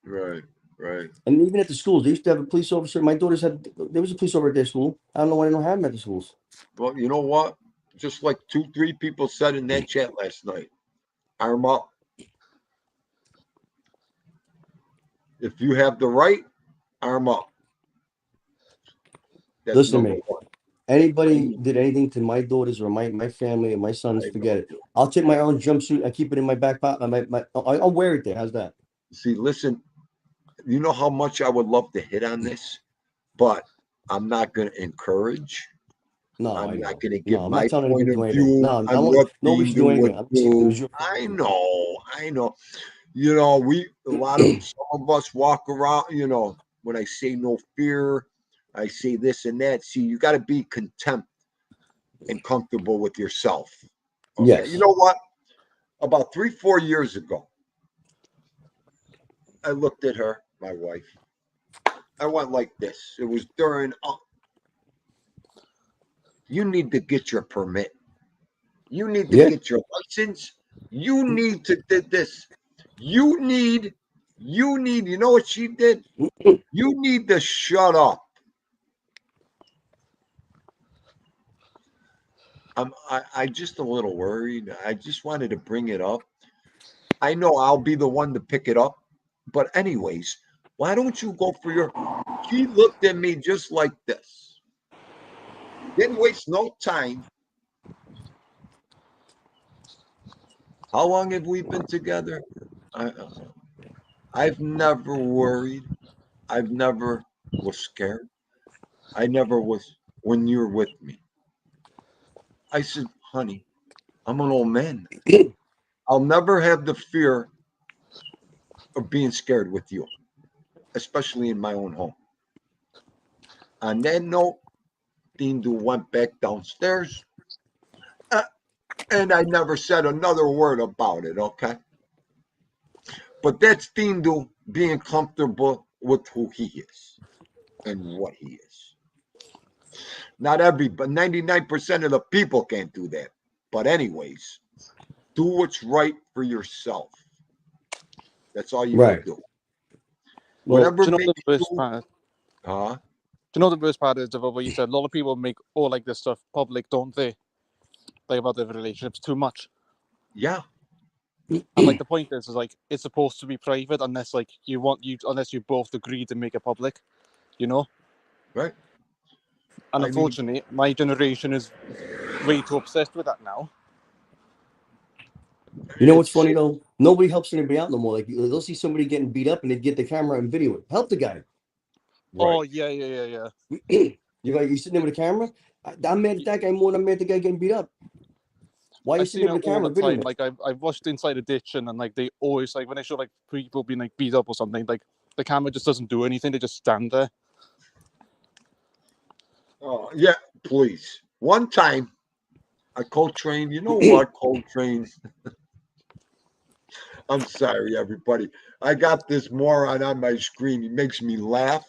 Right. And even at the schools, they used to have a police officer. My daughters there was a police officer at their school. I don't know why they don't have them at the schools. Well, you know what? Just like 2-3 people said in that chat last night, arm up. If you have the right, arm up. That's Listen to number me. one. Anybody did anything to my daughters or my family and my sons, forget it. I'll take my own jumpsuit and keep it in my back pocket. I'll wear it there. How's that? See, listen, you know how much I would love to hit on this, but I'm not going to encourage. No, I'm not going to No, give I'm my not telling point anyone of to do anything. view No, on what nobody should do anything. I'm saying it was your I know. A lot of some of us walk around, when I say no fear, I say this and that. See, you got to be content and comfortable with yourself. Okay. Yes. You know what? About 3-4 years ago, I looked at her, my wife. I went like this. It was during you need to get your permit. You need to Yeah. get your license. You need to do this. You need, you know what she did? You need to shut up. I just a little worried. I just wanted to bring it up. I know I'll be the one to pick it up. But anyways, why don't you go for your, she looked at me just like this. Didn't waste no time. How long have we been together? I've never worried. I've never was scared. I never was when you're with me. I said, honey, I'm an old man. I'll never have the fear of being scared with you, especially in my own home. On that note, Dindu went back downstairs, uh, and I never said another word about it, okay? But that's Dindu being comfortable with who he is and what he is. Not but 99% of the people can't do that. But anyways, do what's right for yourself. That's all you Right. can do. Well, Whatever Do you know makes the worst you, part? huh? Do you know the worst part is of what you said? A lot of people make all like this stuff public, don't they? Like about their relationships too much. Yeah, And like the point is like it's supposed to be private unless like unless you both agree to make it public, you know. right. And I mean, unfortunately, my generation is way too obsessed with that now. you know what's it's funny though? Nobody helps anybody out no more. Like they'll see somebody getting beat up and they get the camera and video it. Help the guy. Oh right. yeah. You sitting there with a camera. I'm mad at that guy more than I'm mad at the guy getting beat up. Why are you I've sitting seen there it with a all camera the video time. it? Like I've watched Inside Addiction, and like they always like when they show like people being like beat up or something, like the camera just doesn't do anything. They just stand there. Oh, yeah, please. One time, I Coltrane. You know what, Coltrane? I'm sorry, everybody. I got this moron on my screen. He makes me laugh.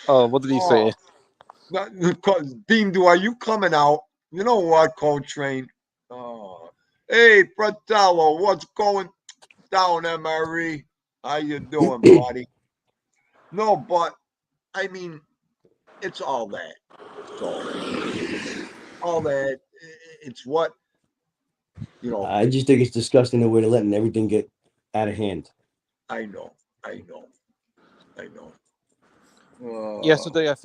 Oh, what did he Oh, say? because Dean, are you coming out? You know what, Coltrane? Oh, hey, Fratello, what's going down, MRE? How you doing, buddy? No, but I mean, it's all that. So all that. It's what you know. I just think it's disgusting the way they're letting everything get out of hand. I know. I know. I know. Yesterday, I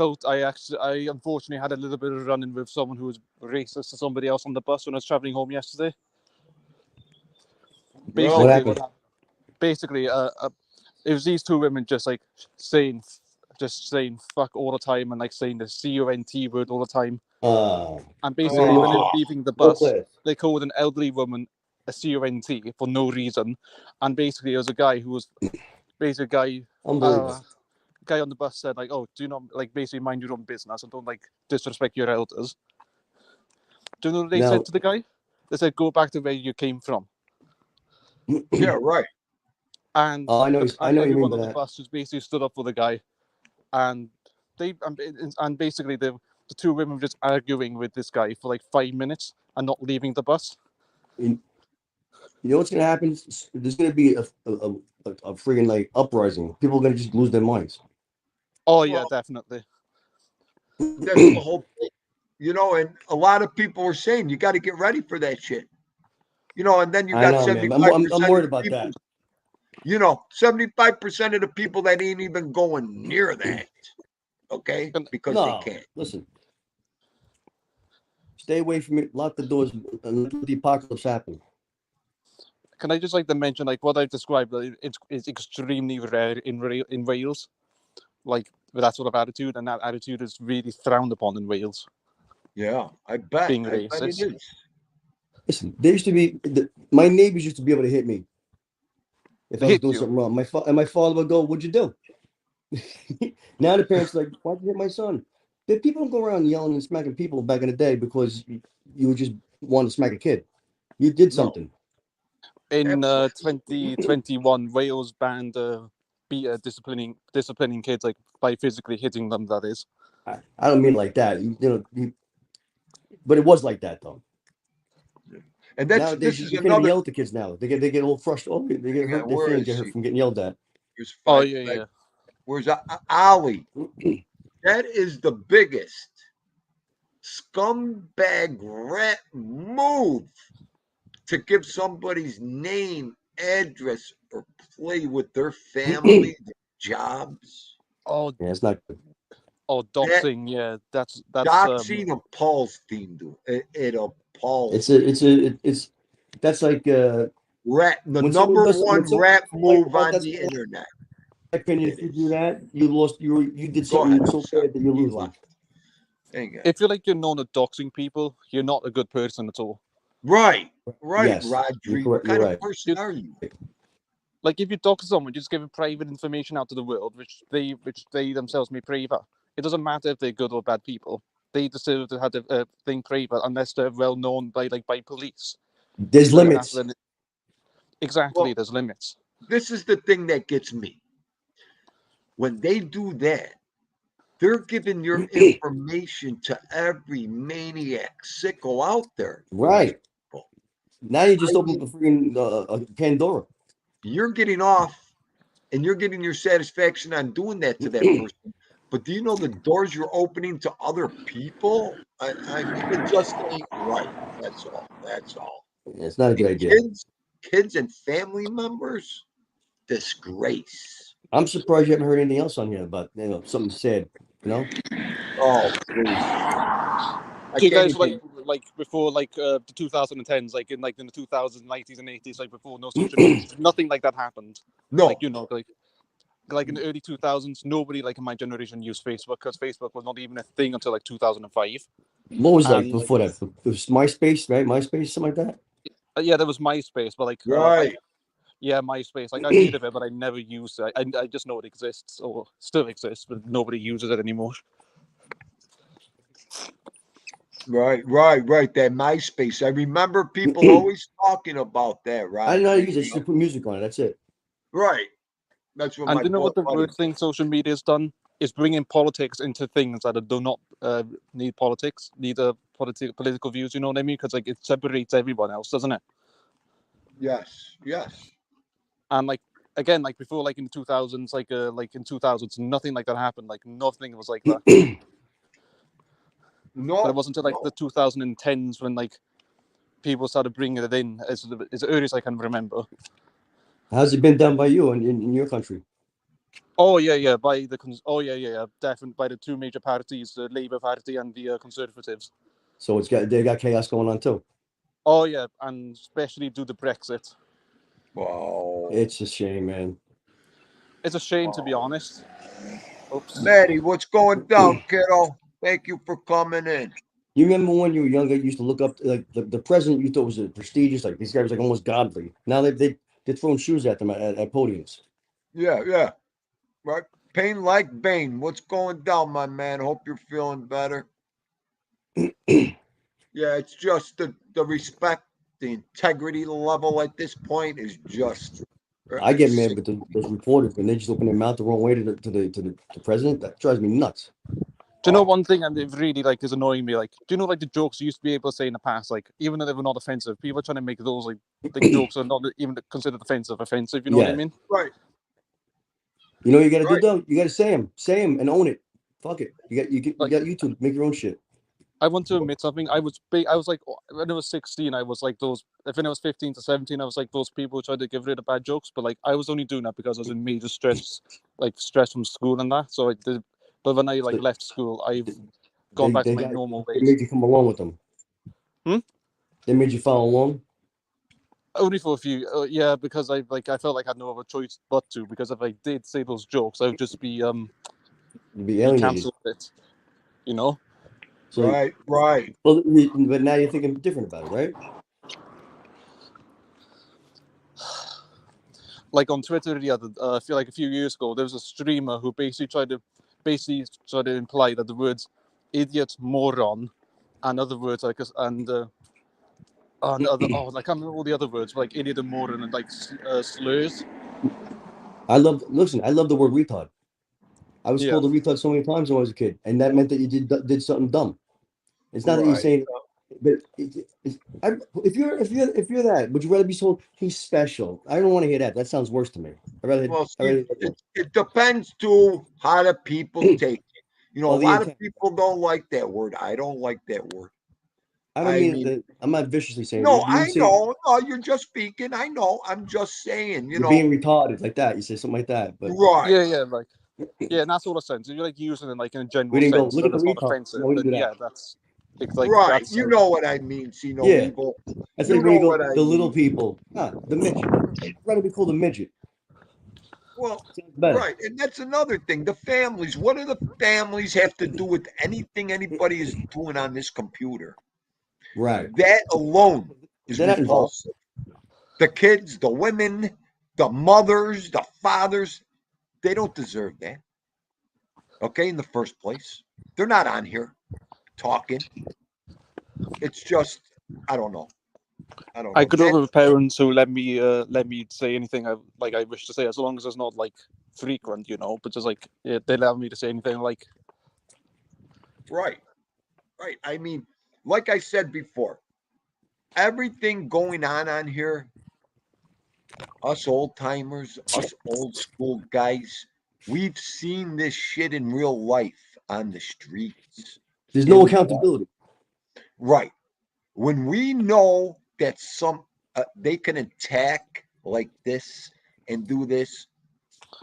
unfortunately had a little bit of run-in with someone who was racist to somebody else on the bus when I was traveling home yesterday. Well, What Basically, happened? it was these two women just saying fuck all the time and like saying the CUNT word all the time. And basically, when they were leaving the No bus, class. they called an elderly woman a CUNT for no reason. And basically, it was a guy who was basically Unbelievable. guy on the bus said like, "Oh, do not like basically mind your own business and don't like disrespect your elders." Do you know what they Now, said to the guy? They said, "Go back to where you came from." yeah, right. And I know what you mean everyone by on the that. bus just basically stood up for the guy, and and basically the two women were just arguing with this guy for like 5 minutes and not leaving the bus. You know what's gonna happen? There's gonna be a friggin' like uprising. People are gonna just lose their minds. Oh yeah, Well, definitely. that's the whole thing. You know, and a lot of people were saying you got to get ready for that shit. You know, and then you I got know, man. 75% I'm of worried the about people, that. you know, 75% of the people that ain't even going near that. Okay? Because they No, can't. listen. Stay away from it. Lock the doors and let the apocalypse happen. Can I just like to mention like what I've described? It's extremely rare in Wales, like with that sort of attitude, and that attitude is really frowned upon in Wales. Yeah, I bet. Being I bet it racist. is. Listen, there used to be my neighbors used to be able to hit me if I was Hit doing you. something wrong. My father would go, "What'd you do?" Now the parents are like, "Why'd you hit my son?" The people don't go around yelling and smacking people back in the day because you just wanted to smack a kid. You did No, something. In absolutely. 2021, Wales banned disciplining kids like by physically hitting them. That is. I don't mean like that. But it was like that though. And that's Nowadays, this is you can't even another. yell at the kids now. They get all frustrated. They get Yeah, hurt. Their where feelings is get hurt she? from getting yelled at. Here's Oh five, yeah, five. yeah. Where's Ali? That is the biggest scumbag rat move to give somebody's name, address, or play with their family, their jobs. Oh, Yeah, it's not good. oh, That doxing. Yeah, that's doxing appalls team, dude. It appalls. It's that's like Rat, the when someone number does when one someone rat does something like move that. on That's the my internet. opinion. It If you do is. that, you did Go ahead. something I'm so sorry. bad that you're He losing. left. Hang on. if you're like you're known at doxing people, you're not a good person at all. Right, Yes, you're Rodri. correct. What kind You're of right. person are you? Like if you dox someone, you're just giving private information out to the world, which they themselves may private. It doesn't matter if they're good or bad people. They deserve to have the thing private unless they're well known by police. There's Like, limits. that's when exactly Well, there's limits. this is the thing that gets me. When they do that, they're giving your information to every maniac sicko out there. Right. People. Now you just I opened the freaking Pandora. You're getting off and you're getting your satisfaction on doing that to that person. But do you know the doors you're opening to other people? I mean, it just ain't right. That's all. That's all. It's not a good And idea. kids and family members, disgrace. I'm surprised you haven't heard anything else on here about something sad. Oh, please. I So you can't guys even. like before the 2010s, like in the 2000s, 90s, and 80s, like before no social media, nothing like that happened. No. Like like in the early 2000s, nobody like in my generation used Facebook because Facebook was not even a thing until like 2005. What was that And before that? It was MySpace, right? MySpace, something like that. yeah, there was MySpace, but Right. yeah, MySpace. Like I heard of it, but I never used it. I just know it exists or still exists, but nobody uses it anymore. Right. That MySpace. I remember people always talking about that, right? I didn't know how to use it. I just put music on it. That's it. Right. That's what And my do you know what the buddy- worst thing social media has done? Is bringing politics into things that do not need politics, need political views. You know what I mean? Because like it separates everyone else, doesn't it? Yes. And like again, like before, like in the 2000s, like in 2000s, nothing like that happened. Like nothing was like that. No. But it wasn't until like the 2010s when like people started bringing it in as early as I can remember. How's it been done by you in your country? Oh yeah, definitely by the two major parties, the Labour Party and the Conservatives. So they got chaos going on too. Oh yeah, and especially due to Brexit. Wow. It's a shame, man. It's a shame to be honest. Oops. Maddie, what's going down, kiddo? Thank you for coming in. You remember when you were younger, you used to look up to, like the president you thought was prestigious, like these guys was like almost godly. Now they're throwing shoes at them at podiums. Yeah. Right. Pain like Bane. What's going down, my man? Hope you're feeling better. Yeah, it's just the respect, the integrity level at this point is just. I get mad with those reporters when they just open their mouth the wrong way to the president. That drives me nuts. Do you know one thing, and it really like is annoying me? Like, do you know like the jokes you used to be able to say in the past, like even though they were not offensive, people are trying to make those like the jokes are not even considered offensive. You know what I mean? Right. You know what you got to do though? You got to say them and own it. Fuck it. You got YouTube. Make your own shit. I want to admit something. I was like when I was 16, I was like those. If I was 15 to 17, I was like those people who tried to give rid of bad jokes. But like I was only doing that because I was in major stress, like stress from school and that. So but when I like left school, I've gone back to my normal ways. They made you come along with them. They made you follow along. Only for a few, yeah, because I felt like I had no other choice but to. Because if I did say those jokes, I would just be You'd be alienated. cancelled. You know. So, Right. Well, but now you're thinking different about it, right? Like on Twitter I feel like a few years ago, there was a streamer who basically tried to imply that the words idiot, moron, and other words like and other I can't remember all the other words, but like idiot and moron and like slurs. I love the word retard. I was called a retard so many times when I was a kid, and that meant that you did something dumb. It's not that you're saying But if you're that, would you rather be told he's special? I don't want to hear that. That sounds worse to me. Well, I rather see, it depends to how the people take it. You know, a Oh, the lot of intent. people don't like that word. I don't like that word. I don't I mean mean, that. I'm not viciously saying no, it. You I say know. No, you're just speaking. I know. I'm just saying, you're being retarded like that. You say something like that, but right. Yeah, like yeah, in that sort of sense. If you're like using it like in a we general didn't go sense look and at the it's not retard. offensive, No, we didn't then do that. yeah, that's it's like Right. that's You like know what I mean, see no Yeah, evil. that's You like when know you go what I the little mean. people. The midget. I'd rather be called a midget. Well, Sounds better. right. And that's another thing. The families, what do the families have to do with anything anybody is doing on this computer? Right. That alone is They're not involved. repulsive. The kids, the women, the mothers, the fathers, they don't deserve that. Okay, in the first place. They're not on here talking. It's just, I don't know. I don't I know. grew up with parents who let me say anything I wish to say, as long as it's not like frequent, you know. But just like they allow me to say anything like. Right. Right. I mean, like I said before, everything going on here, us old timers, us old school guys, we've seen this shit in real life on the streets. There's no In accountability. right. When we know that they can attack like this and do this,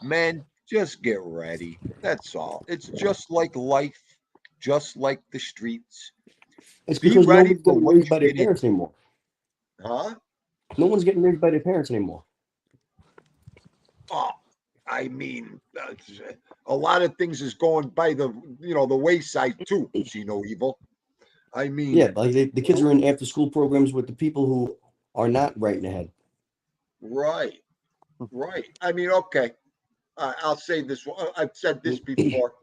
man, just get ready. That's all. It's just like life, just like the streets. It's Be because ready nobody's for getting what raised you by their get in. parents anymore. Huh? No one's getting raised by their parents anymore. Oh, I mean, a lot of things is going by the wayside too. See no evil. I mean, Yeah, like the kids are in after school programs with the people who are not right in the head. right, right. I mean, okay. I'll say this. I've said this before,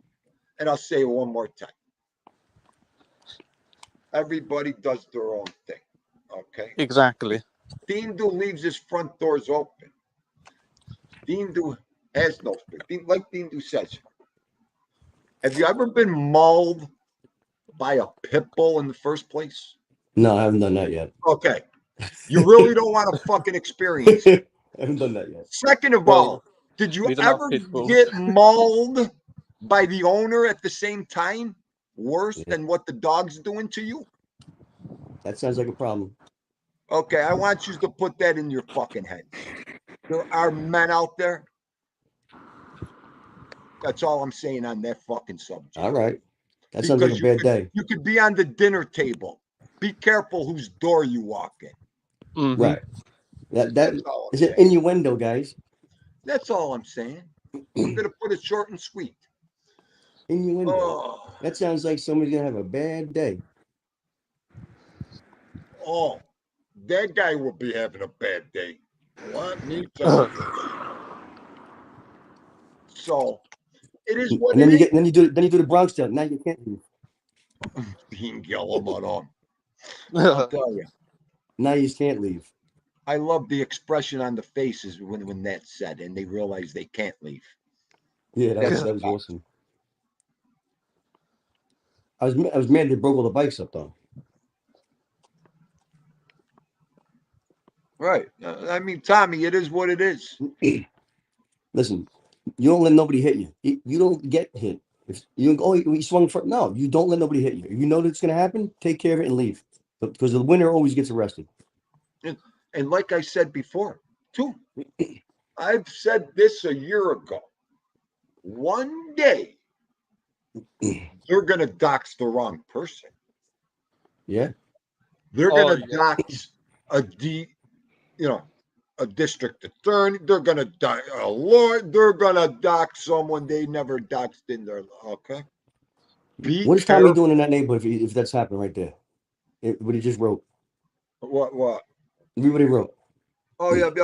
and I'll say it one more time. Everybody does their own thing. Okay. Exactly. Dindu leaves his front doors open. Dindu has no fear. Like Dindu says, have you ever been mauled by a pit bull in the first place? No, I haven't done that yet. Okay. You really don't want to fucking experience it. I haven't done that yet. Second of Well, all, did you we don't have ever pit bulls. get mauled by the owner at the same time? Worse Yeah. than what the dog's doing to you? That sounds like a problem. Okay, I want you to put that in your fucking heads. There are men out there. That's all I'm saying on that fucking subject. All right. That sounds like a bad day. You could be on the dinner table. Be careful whose door you walk in. Mhm. Right. That That's all I'm is an saying. innuendo, guys. That's all I'm saying. I'm gonna put it short and sweet. Innuendo. Oh, That sounds like somebody's gonna have a bad day. oh, that guy will be having a bad day. Let me tell you. So it is what And then it you is. get then you do the Bronx tale. Now you can't leave. Being yellow on. I'll tell you. Now you can't leave. I love the expression on the faces when that's said and they realize they can't leave. Yeah, that was awesome. I was mad they broke all the bikes up though. Right. I mean, Tommy, it is what it is. Listen, you don't let nobody hit you. You don't get hit. If you he swung for no, you don't let nobody hit you. If you know that's gonna happen, take care of it and leave. Because the winner always gets arrested. And like I said before, too, I've said this a year ago. One day they're gonna dox the wrong person. Yeah. They're Oh, gonna yeah. dox a district attorney. They're gonna dox a lawyer. They're gonna dox someone they never doxed in their okay. Be What is Tommy careful. doing in that neighborhood if that's happening right there? What he just wrote. What? Everybody wrote. Oh, yep.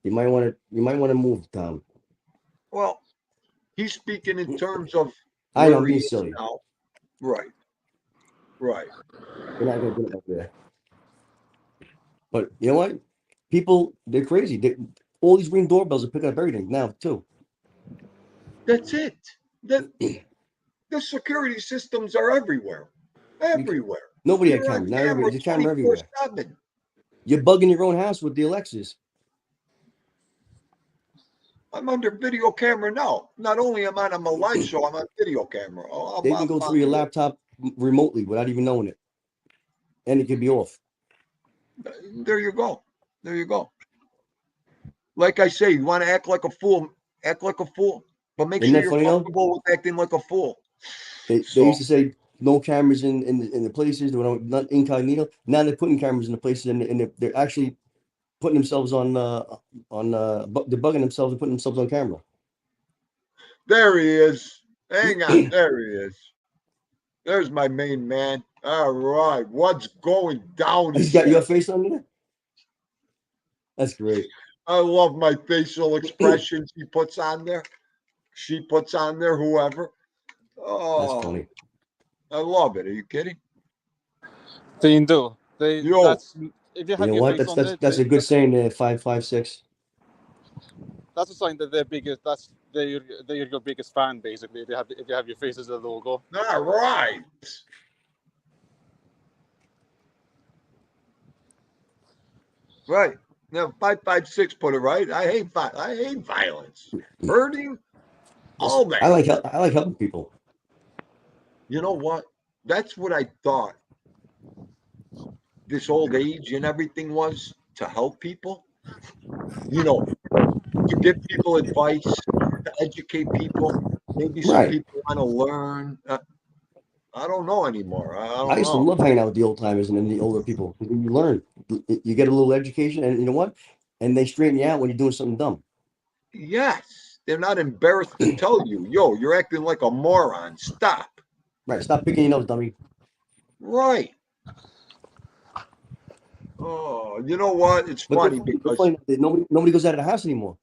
You might want to move, Tom. Well, he's speaking in terms of I know where I'm he being is silly. now. Right. We're not gonna do it like that. But you know what? People, they're crazy. All these ring doorbells are picking up everything now too. That's it. The security systems are everywhere. Everywhere. Nobody had You're on camera. Now everybody, there's a camera everywhere. 24/7. You're bugging your own house with the Alexas. I'm under video camera now. Not only am I on my live show, I'm on video camera. Oh, They can go through your laptop remotely without even knowing it, and it could be off. There you go. There you go. Like I say, you want to act like a fool, act like a fool, but make Isn't sure that you're funny, though? comfortable with acting like a fool. They used to say no cameras in the places, not incognito. Now they're putting cameras in the places, and they're actually putting themselves on they're bugging themselves and putting themselves on camera. There he is. Hang on. There he is. There's my main man. All right. What's going down? He's got your face on there. That's great. I love my facial expressions he puts on there. She puts on there, whoever. Oh, That's funny. I love it. Are you kidding? They do. Yo. That's if you have You know your what? face on That's there, a good saying there. 556. That's a sign that they're biggest. They're your biggest fan, basically. If you have your face as a logo. All right. Right. Now 556 put it right. I hate violence. Hurting. All that. I like helping people. You know what? That's what I thought this old age and everything was, to help people. You know, to give people advice, to educate people. Maybe some Right. people want to learn. I don't know anymore. I used to love hanging out with the old timers and the older people. You learn, you get a little education, and you know what? And they straighten you out when you're doing something dumb. Yes. They're not embarrassed to tell you, yo, you're acting like a moron. Stop. Right? Stop picking your nose, dummy. Right. Oh, you know what? It's funny because nobody goes out of the house anymore.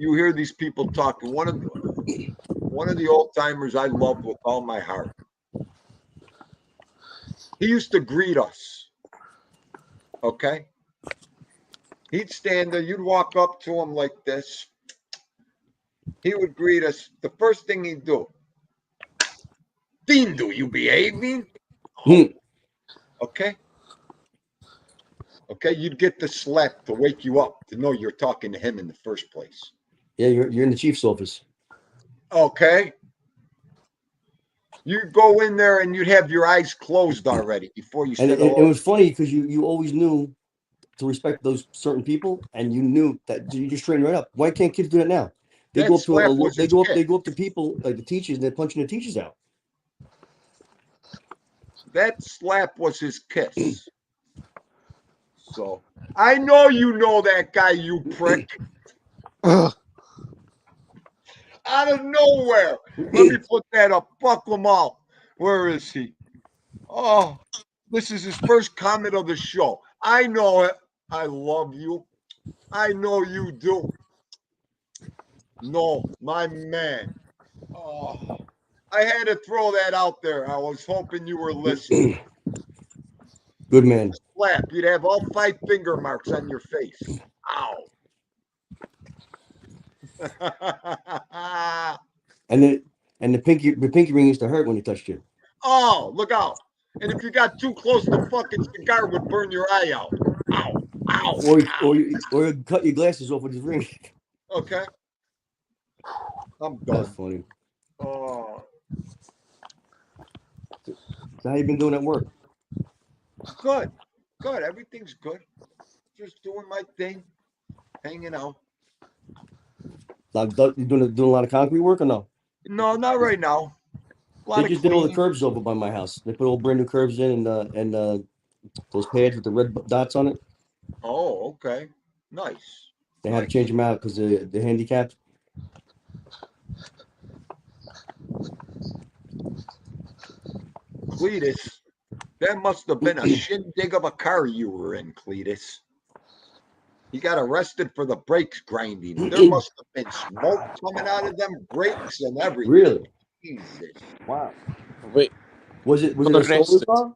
you hear these people talking. One of the old timers I loved with all my heart. He used to greet us. Okay. He'd stand there. You'd walk up to him like this. He would greet us. The first thing he'd do, Dean, do you behaving? Okay. Okay. You'd get the slap to wake you up to know you're talking to him in the first place. Yeah, you're in the chief's office. Okay. You'd go in there and you'd have your eyes closed already before you And said it was funny because you always knew to respect those certain people, and you knew that you just train right up. Why can't kids do that now? They go up to they go up to people like the teachers, and they're punching the teachers out. That slap was his kiss. So I know you know that guy, you prick. Out of nowhere. Let me put that up. Fuck them all. Where is he? Oh, this is his first comment of the show. I know it. I love you. I know you do. No, my man. Oh, I had to throw that out there. I was hoping you were listening. Good man. Slap. You'd have all 5 finger marks on your face. Ow. And the pinky ring used to hurt when he touched you. Oh, look out. And if you got too close, the fucking cigar would burn your eye out. Ow. Ow. Or you cut your glasses off with his ring. Okay. I'm done. That's funny. Oh, So how you been doing at work? good. Good. Everything's good. Just doing my thing. Hanging out. You doing a lot of concrete work or no? No, not right now. They just did all the curbs over by my house. They put all brand new curbs in and those pads with the red dots on it. Oh, okay. Nice. They had to change them out because they're handicapped. Cletus, that must have been a shindig of a car you were in, Cletus. He got arrested for the brakes grinding. There must have been smoke coming out of them brakes and everything. Really? Jesus. Wow. Wait, Was it a stolen arrested. car?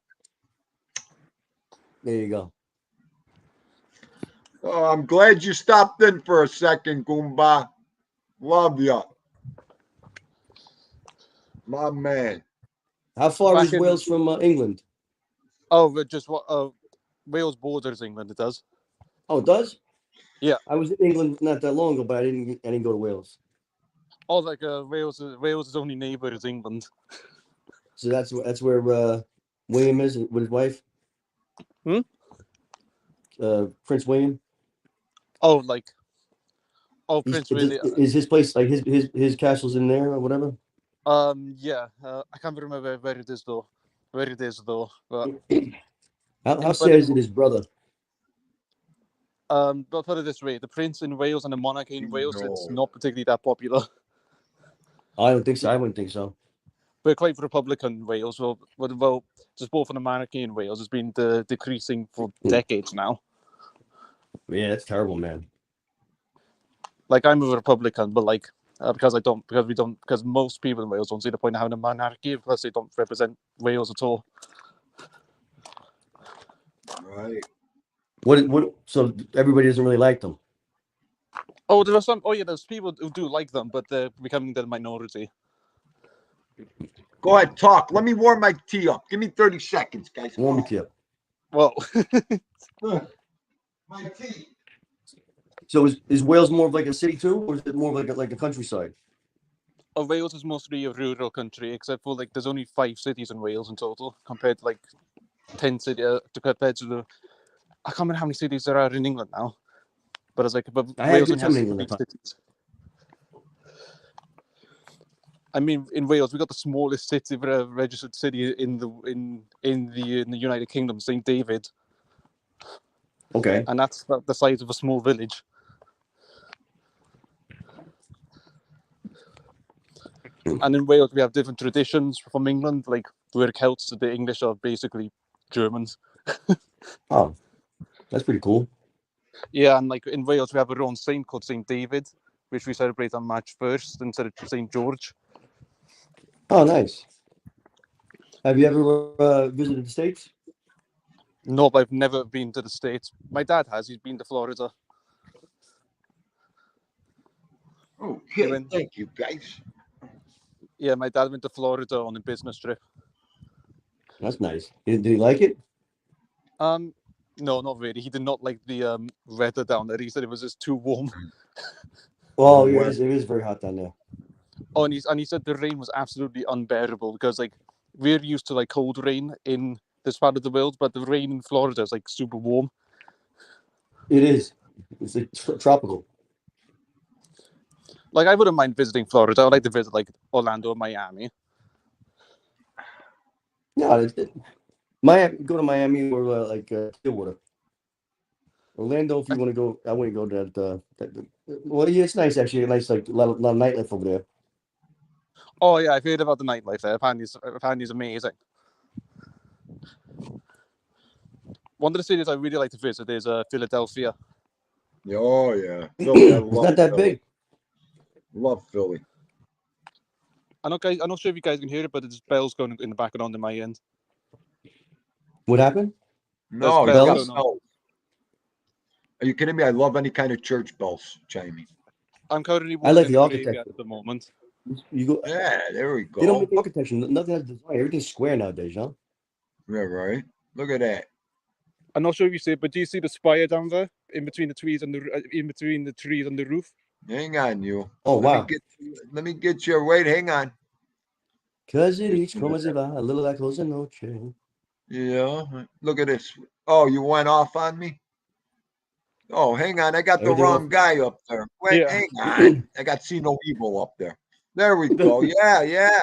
There you go. Oh, I'm glad you stopped in for a second, Goomba. Love ya. My man. How far Back is in- Wales from England? Oh, but just what? Wales borders England. It does. Oh, it does? Yeah. I was in England not that long ago, but I didn't go to Wales. Oh, like Wales' only neighbour is England. So that's where William is with his wife. Hmm? Prince William. Oh, like. Oh, He's- Prince William. Is his place like his castle's in there or whatever? Yeah. I can't remember where it is though. But How sad is it his brother? but put it this way: the prince in Wales and the monarchy in Wales, it's not particularly that popular. I don't think so. I wouldn't think so. We're quite Republican Wales. Well, just both on the monarchy in Wales has been decreasing for decades now. Yeah, that's terrible, man. Like I'm a Republican, but like because most people in Wales don't see the point of having a monarchy because they don't represent Wales at all. Right. What? So everybody doesn't really like them. Oh, there are some. Oh yeah, there's people who do like them, but they're becoming the minority. Go ahead, talk. Let me warm my tea up. Give me 30 seconds, guys. Warm tip. Well, My tea. So is Wales more of like a city too, or is it more of like a countryside? Wales is mostly a rural country, except for like there's only 5 cities in Wales in total, compared to like 10 cities. Compared to I can't remember how many cities there are in England now, but it's like I had a Wales good only time has in England, 3 cities. I mean, in Wales, we got the smallest city, registered city in the United Kingdom, St. David, Okay. and that's the size of a small village. And in Wales, we have different traditions from England. Like we're Celts, the English are basically Germans. Oh, that's pretty cool. Yeah, and like in Wales, we have our own saint called St. David, which we celebrate on March 1st instead of St. George. Oh, nice. Have you ever visited the States? No, but I've never been to the States. My dad has. He's been to Florida. Okay, went- thank you, guys. Yeah, my dad went to Florida on a business trip. That's nice. Did he like it? No, not really. He did not like the weather down there. He said it was just too warm. Well, Well- it is very hot down there. Oh, and he said the rain was absolutely unbearable because like we're used to like cold rain in this part of the world, but the rain in Florida is like super warm. It is. It's like tropical. Like I wouldn't mind visiting Florida. I'd like to visit like Orlando or Miami. No, Miami. Go to Miami or like Stillwater. Orlando, if you want to go, I wouldn't go to that. Well, yeah, it's nice actually. A nice like a lot of nightlife over there. Oh yeah, I've heard about the nightlife there. Apparently it's amazing. One of the cities I really like to visit is Philadelphia. Oh, yeah. Philly, I It's love not that Philly. big. Love Philly. I'm not sure if you guys can hear it, but there's bells going in the background on my end. What happened? No, There's you got bells? bells. Are you kidding me? I love any kind of church bells chiming. I'm currently I like working the in graveyard architecture. at the moment. You go. Yeah, there we They don't go. make architecture. Nothing has design. Everything's square nowadays, huh? Yeah, right. Look at that. I'm not sure if you see it, but do you see the spire down there in between the trees and the roof? Hang on, you. Oh wow. Let me get you. Wait, hang on. Cause it each como se va, a little like cosa noche. Yeah. Look at this. Oh, you went off on me? Oh, hang on. I got the Everything wrong off. guy up there. Wait, Yeah. hang on. I got See No Evil up there. There we go. Yeah, yeah.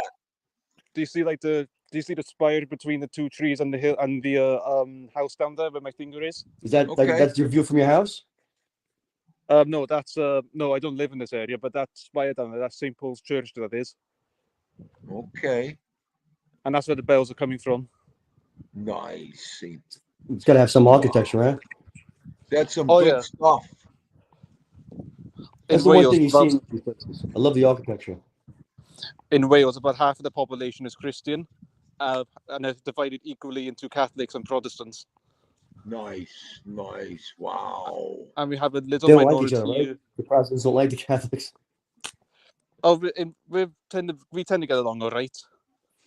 Do you see the spire between the 2 trees and the hill and the house down there where my finger is? Is that Okay. that's your view from your house? No, that's no, I don't live in this area, but that spire down there, that's St. Paul's Church that is. Okay. And that's where the bells are coming from. Nice. See, It's gotta have some architecture, right? that's some Oh, good yeah. stuff. That's In the one Wales, thing you see in these places. I love the architecture. in Wales, about half of the population is Christian, and it's divided equally into Catholics and Protestants. Nice, nice. Wow. And we have a little They don't like minority. each other, right? The Protestants don't like the Catholics. Oh, we tend to get along all right.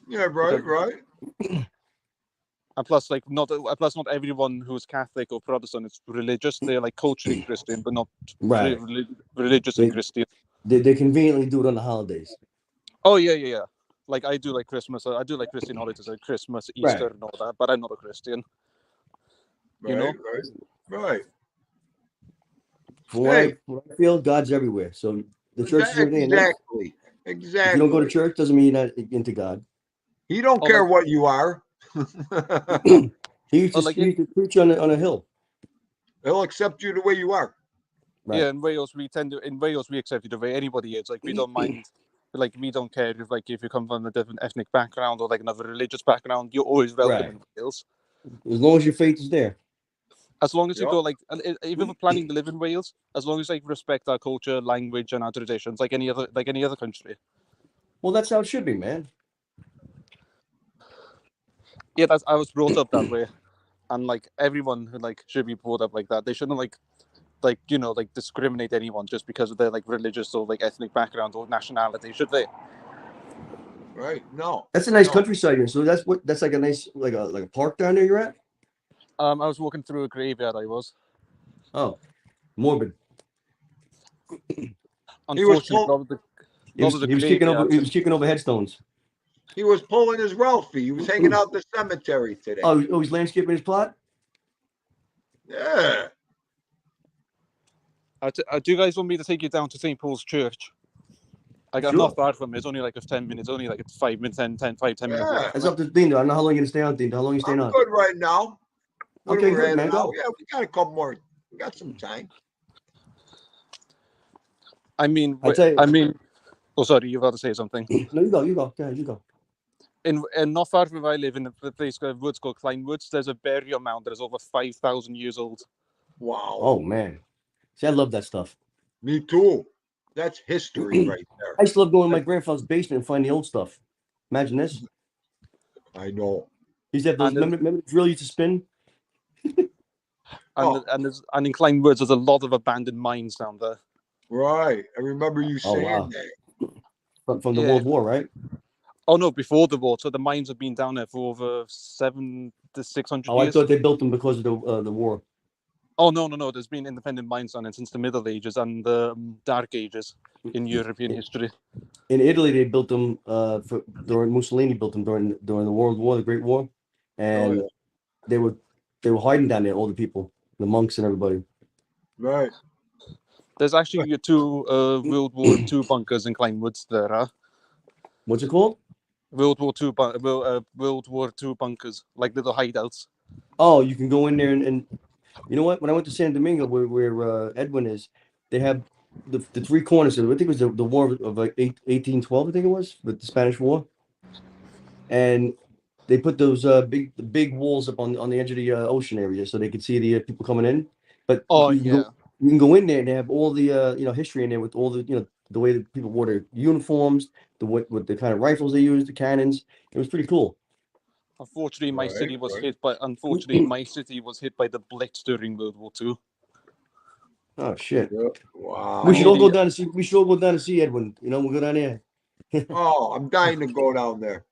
Yeah, right, right. And plus, like not everyone who's Catholic or Protestant is religious. They're like culturally Christian, but not Right. religious and They, Christian. they conveniently do it on the holidays. Oh yeah. Like I do like Christmas. I do like Christian holidays like Christmas, Easter, Right. and all that. But I'm not a Christian. Right, You know? right. From what Hey, I feel, God's everywhere. So the church is everything. And exactly. if you don't go to church, doesn't mean you're not into God. He don't Oh, care like- what you are. He used to, like he used to preach on a hill. He'll accept you the way you are. Right. Yeah, in Wales we accept you the way anybody is. Like we don't mind. Like we don't care if you come from a different ethnic background or like another religious background. You're always welcome Right. in Wales. As long as your faith is there. As long as you Yep. go like, and even for planning to live in Wales, as long as like respect our culture, language, and our traditions, like any other country. Well, that's how it should be, man. Yeah, I was brought up that way, and like everyone who like should be brought up like that. They shouldn't like discriminate anyone just because of their like religious or like ethnic background or nationality, should they? Right? No. That's a nice No. countryside here. So that's like a nice like a park down there you're at? I was walking through a graveyard. I was. Oh, morbid. Unfortunately, pull- a lot of the He was kicking over headstones. He was pulling his Ralphie. He was hanging out the cemetery today. Oh, he's landscaping his plot? Yeah. do you guys want me to take you down to St. Paul's Church? I got Sure. not far from it. It's only like 10 minutes. Only like 5 minutes, 10 minutes. Yeah. Walk. That's up to Dean. I don't know how long you're gonna stay on, Dean. How long you staying I'm on? good right now. What Okay, are we good, at man. now? Go. Yeah, we got a couple more. We got some time. I mean, I tell you- oh, sorry, you're about to say something. No, you go. Yeah, you go. In not far from where I live, in a place called Woods called Kleinwoods, there's a burial mound that is over 5,000 years old. Wow. Oh man. See, I love that stuff. Me too. That's history right there. I used to love going to my grandfather's basement and finding the old stuff. Imagine this. I know. He used to have those. And then- Remember the drill used to spin? And in Kleinwoods, there's a lot of abandoned mines down there. Right. I remember you Oh, saying wow. that. From the Yeah. World War, right? Oh no, before the war. So the mines have been down there for over 700 to 600 Oh, I years. thought they built them because of the war. Oh no. There's been independent mines on it since the Middle Ages and the Dark Ages in European history. In Italy, they built them during Mussolini built them during the World War, the Great War, and yeah. they were hiding down there, all the people, the monks and everybody. Right. There's actually two World War II bunkers in Kleinwoods there. Huh? What's it called? World War II bunkers, like little hideouts. Oh, you can go in there and you know what? When I went to San Domingo, where Edwin is, they have the three corners. I think it was the war of like 1812. I think it was with the Spanish War, and they put those big walls up on the edge of the ocean area so they could see the people coming in. But Oh you can yeah. you can go in there and they have all the history in there with all the the way that people wore their uniforms, with the kind of rifles they used, the cannons. It was pretty cool. Unfortunately, my Right, city was right. hit by. The Blitz during World War II. Oh shit! Yeah. Wow. We should all go Yeah. down to see. We should all go down to see Edwin. We'll go down there. Oh, I'm dying to go down there.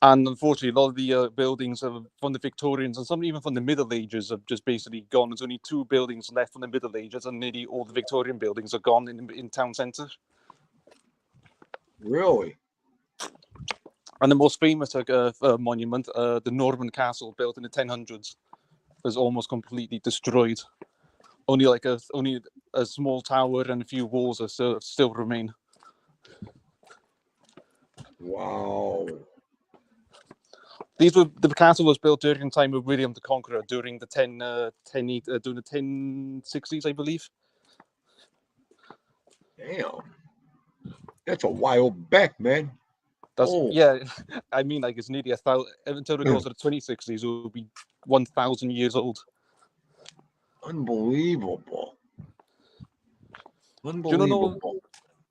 And unfortunately, a lot of the buildings from the Victorians and some even from the Middle Ages have just basically gone. There's only 2 buildings left from the Middle Ages, and nearly all the Victorian buildings are gone in town centre. Really? And the most famous monument, the Norman Castle, built in the 1000s, is almost completely destroyed. Only a small tower and a few walls are still remain. Wow. The castle was built during the time of William the Conqueror, during the 1060s, I believe. Damn. That's a while back, man. That's Oh. yeah. I mean, like it's nearly 1,000 until it goes to the 2060s. It will be 1,000 years old. Unbelievable. know- Unbelievable.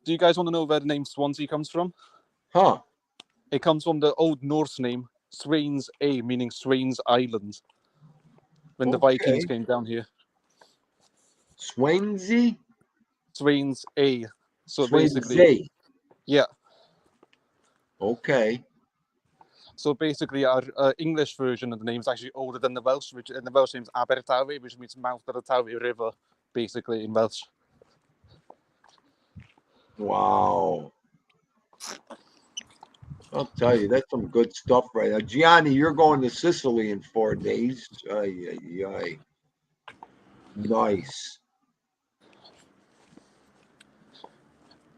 Do you guys want to know where the name Swansea comes from? Huh. It comes from the Old Norse name Swains A, meaning Swains Island. When the Vikings Okay. came down here, Swansea? Swains A. So basically, Swansea. yeah. Okay. So basically, our English version of the name is actually older than the Welsh, and the Welsh name is Abertawe, which means mouth of the Tawe River, basically in Welsh. Wow. I'll tell you, that's some good stuff right now. Gianni, you're going to Sicily in 4 days. Ay, ay, ay. Nice.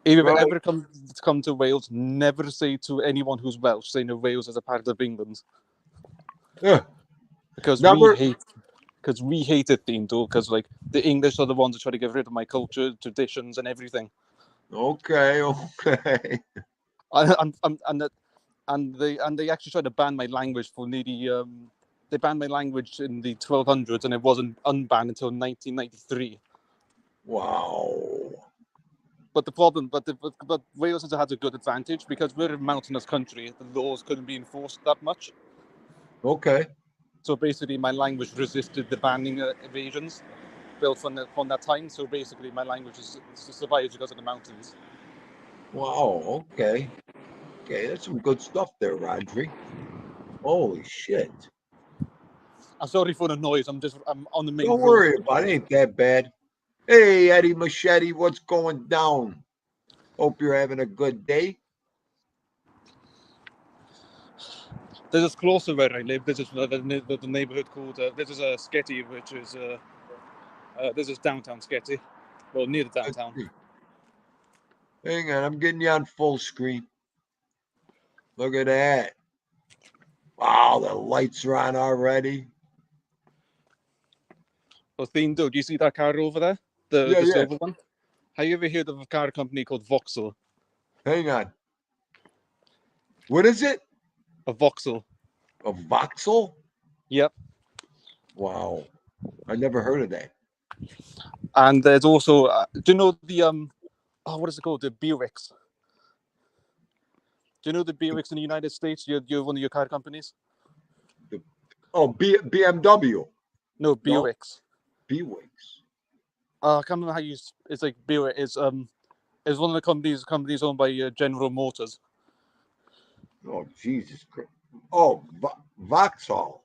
If you Right. ever come to Wales, never say to anyone who's Welsh, say no, Wales is a part of England, Yeah. because Never. we hate it, Dindo, because like the English are the ones who try to get rid of my culture, traditions, and everything. Okay, okay. And they actually tried to ban my language for nearly they banned my language in the 1200s, and it wasn't unbanned until 1993. Wow. But the problem, but Wales has had a good advantage because we're a mountainous country. The laws couldn't be enforced that much. Okay. So basically, my language resisted the banning evasions built from that time. So basically, my language survives because of the mountains. Wow. Okay. Okay. That's some good stuff there, Rodri. Holy shit. I'm sorry for the noise. I'm on the main Don't road. worry about it. Ain't that bad. Hey, Eddie Machete, what's going down? Hope you're having a good day. This is closer where I live. This is the neighborhood called. This is Sketty, which is this is downtown Sketty, well near the Let's downtown. see. Hang on, I'm getting you on full screen. Look at that. Wow, the lights are on already. Well, Thindo, do you see that car over there? The Yeah. silver one? Have you ever heard of a car company called Vauxhall? Hang on. What is it? A Vauxhall. A Vauxhall? Yep. Wow. I never heard of that. And there's also, do you know the what is it called? The Buicks. Do you know the Buicks in the United States? You're one of your car companies. Oh, BMW. No, Buicks. Buicks. I can't remember how you. It's like Buick. It's one of the companies owned by General Motors. Oh, Jesus Christ. Oh, Vauxhall.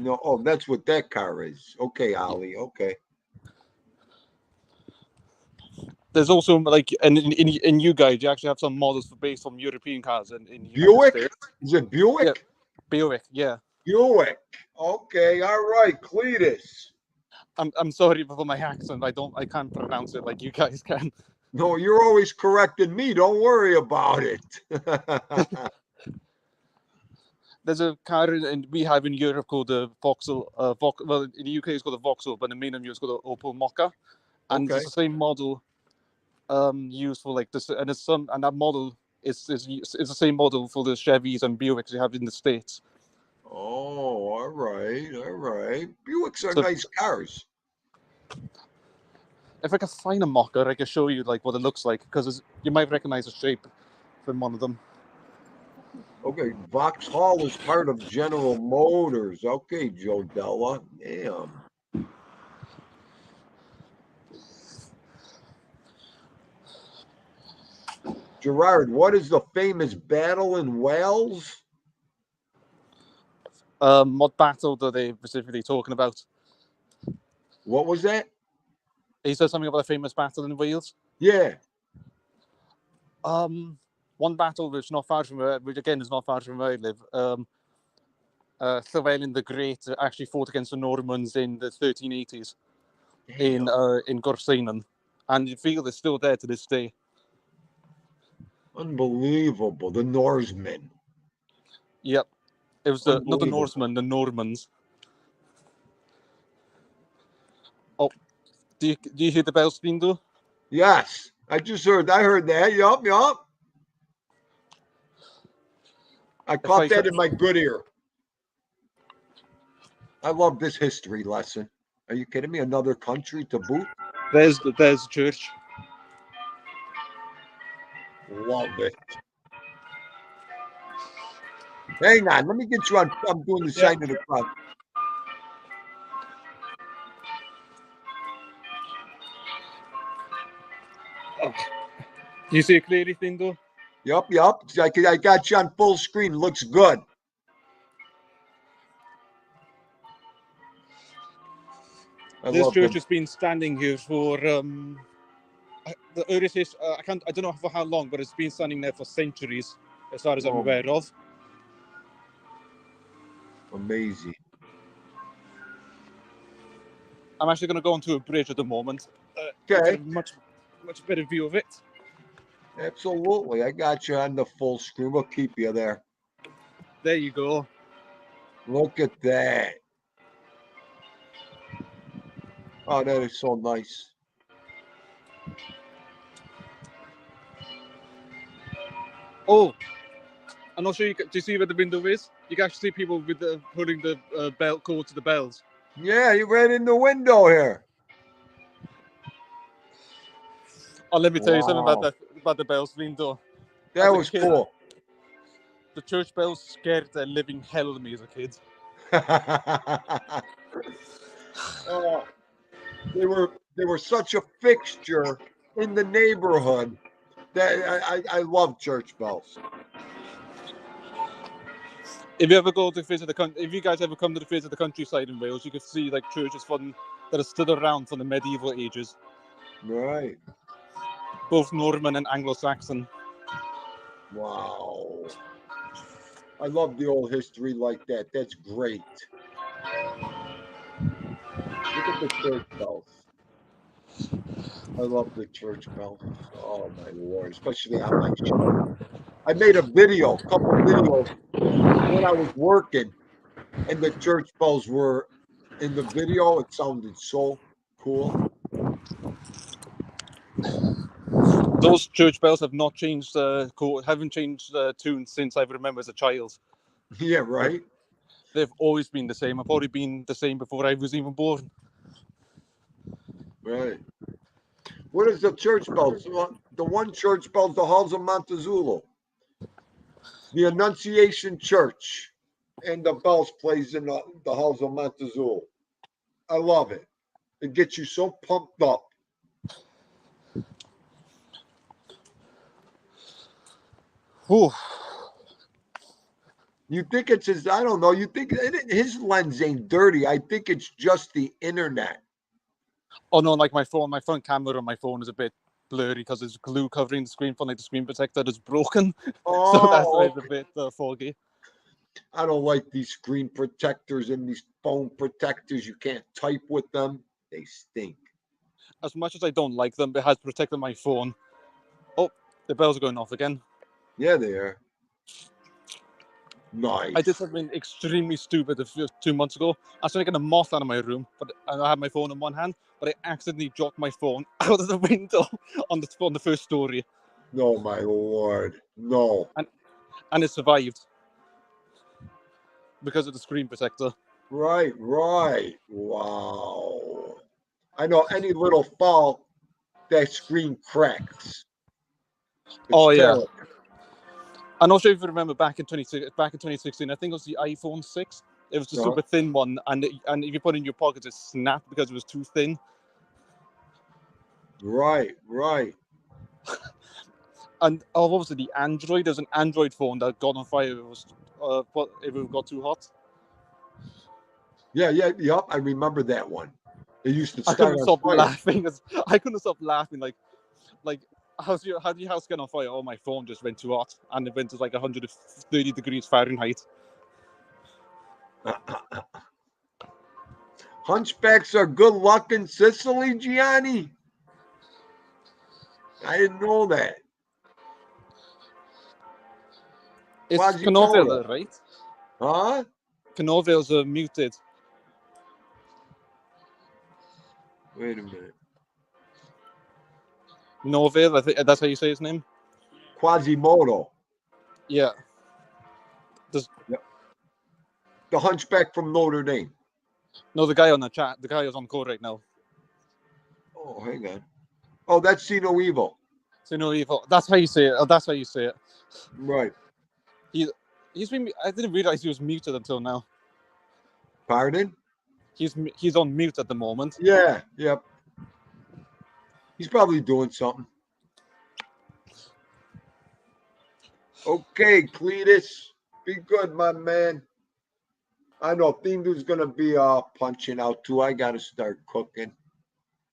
No, oh, that's what that car is. Okay, Ali. Okay. There's also like in you guys, you actually have some models based on European cars in the United Buick? States. Is it Buick? Yeah. Buick, yeah. Buick. Okay, all right, Cletus. I'm sorry for my accent. I can't pronounce it like you guys can. No, you're always correcting me. Don't worry about it. There's a car we have in Europe called the Vauxhall. Well, in the UK it's called a Vauxhall, but in mainland it's called the Opel Mokka, and Okay. it's the same model used for like this, and that model is the same model for the Chevys and Buicks you have in the States. Oh, all right, all right. Buicks are So- nice cars. If I could find a Mokka, I could show you like what it looks like because you might recognize the shape from one of them. Okay, Vauxhall is part of General Motors. Okay, Joe Della. Damn. Gerard, what is the famous battle in Wales? What battle are they specifically talking about? What was that? He said something about a famous battle in Wales. Yeah. One battle which not far from which again is not far from where I live. Llewellyn the Great actually fought against the Normans in the 1380s in Gorseinon, and you feel they're still there to this day. Unbelievable. The Norsemen. Yep, it was not the Unbelievable. Norsemen, the Normans. Oh, do you hear the bells, Dindo? Yes. I heard that. Yup. I caught that in my good ear. I love this history lesson. Are you kidding me? Another country to boot? There's the church. Love it. Hang on. Let me get you on. I'm doing the sign of the cross. Do you see it clearly, Dindo? Yup. I got you on full screen. Looks good. I This love church them. has been standing here for the earliest I don't know for how long, but it's been standing there for centuries, as far as I'm Oh. aware of. Amazing. I'm actually going to go onto a bridge at the moment. Get Okay. a much better view of it. Absolutely. I got you on the full screen. We'll keep you there. There you go. Look at that. Oh, that is so nice. Oh, I'm not sure. Do you see where the window is? You can actually see people with putting the bell cord to the bells. Yeah, you right in the window here. Oh, let me tell you something Wow. about the bells window. That As a was kid, cool. The church bells scared the living hell out of me as a kid. Oh, they were such a fixture in the neighborhood that I love church bells. If you ever go to visit if you guys ever come to visit the countryside in Wales, you can see like churches that have stood around from the medieval ages, Right. both Norman and Anglo-Saxon. Wow. I love the old history like that. That's great. Look at the church bells. I love the church bells. Oh my Lord, especially on my show. I made a couple videos when I was working, and the church bells were in the video. It sounded so cool. Those church bells have not changed haven't changed tune since I remember as a child. Yeah, right. They've always been the same. I've probably been the same before I was even born. Right. What is the church bells? The one church bells, the Halls of Montezuma, the Annunciation Church, and the bells plays in the Halls of Montezuma. I love it. It gets you so pumped up. Whew. You think it's his, I don't know. You think his lens ain't dirty. I think it's just the internet. Oh no, like my front camera on my phone is a bit blurry because there's glue covering the screen from like the screen protector is broken. So that's why it's a bit foggy. I don't like these screen protectors and these phone protectors. You can't type with them. They stink. As much as I don't like them, it has protected my phone. Oh, the bells are going off again. Yeah, they are. Nice. I did something extremely stupid 2 months ago. I was trying to get a moth out of my room, but I had my phone in one hand, but I accidentally dropped my phone out of the window on the first story. No, my Lord. No. And it survived because of the screen protector. Right. Wow. I know any little fall, that screen cracks. It's terrible. Yeah. I'm not sure if you remember back in 2016, I think it was the iPhone 6. It was the super thin one, and if you put it in your pocket, it snapped because it was too thin. Right. And what was it? The Android? There's an Android phone that got on fire. If it got too hot. Yep. I remember that one. It used to I start couldn't on stop fire. laughing. I couldn't stop laughing. Like, how do your house get on fire? Oh, my phone just went too hot, and it went to like 130 degrees Fahrenheit. Hunchbacks are good luck in Sicily, Gianni. I didn't know that. It's Quasimodo. Canoville, right? Huh? Canovilles are muted. Wait a minute. Noville, I think that's how you say his name. Quasimodo. Yeah. Yep. The Hunchback from Notre Dame. No, the guy on the chat. The guy who's on call right now. Oh, hang on. Oh, that's See No Evil. See No Evil. That's how you say it. Oh, that's how you say it. Right. He's been. I didn't realize he was muted until now. Pardon? He's on mute at the moment. Yeah. Yep. He's probably doing something. Okay, Cletus, be good, my man. I know Thindu's gonna be punching out too. I gotta start cooking.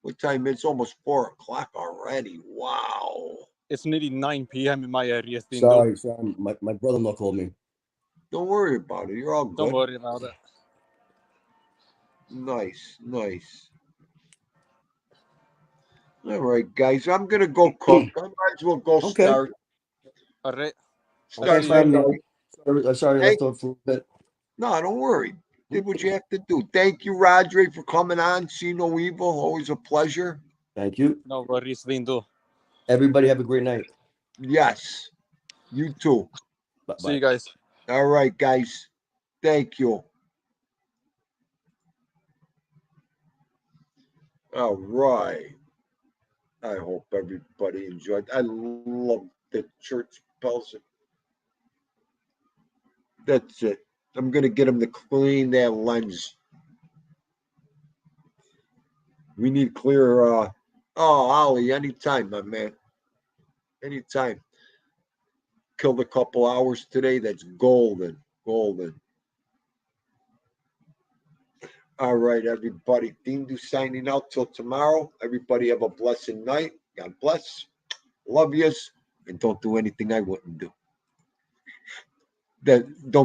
What time? It's almost 4 o'clock already. Wow. It's nearly 9 p.m. in my area, Tindo. Sorry, son. My brother-in-law called me. Don't worry about it. You're all Don't good. worry about it. Nice, nice. All right, guys. I'm gonna go cook. I might as well go Okay. start. All right. Start Okay, my son. night. Sorry, Hey. left off for a bit. No, don't worry. Did what you have to do. Thank you, Rodri, for coming on. See no evil. Always a pleasure. Thank you. No worries, Tindo. Everybody have a great night. Yes. You too. Bye. See you guys. All right, guys. Thank you. All right. I hope everybody enjoyed. I love the church bells. That's it. I'm gonna get him to clean that lens. We need clear. Oh, Ollie, anytime, my man. Anytime. Killed a couple hours today. That's golden. Golden. All right, everybody. Dindu signing out till tomorrow. Everybody have a blessed night. God bless. Love yous. And don't do anything I wouldn't do. That don't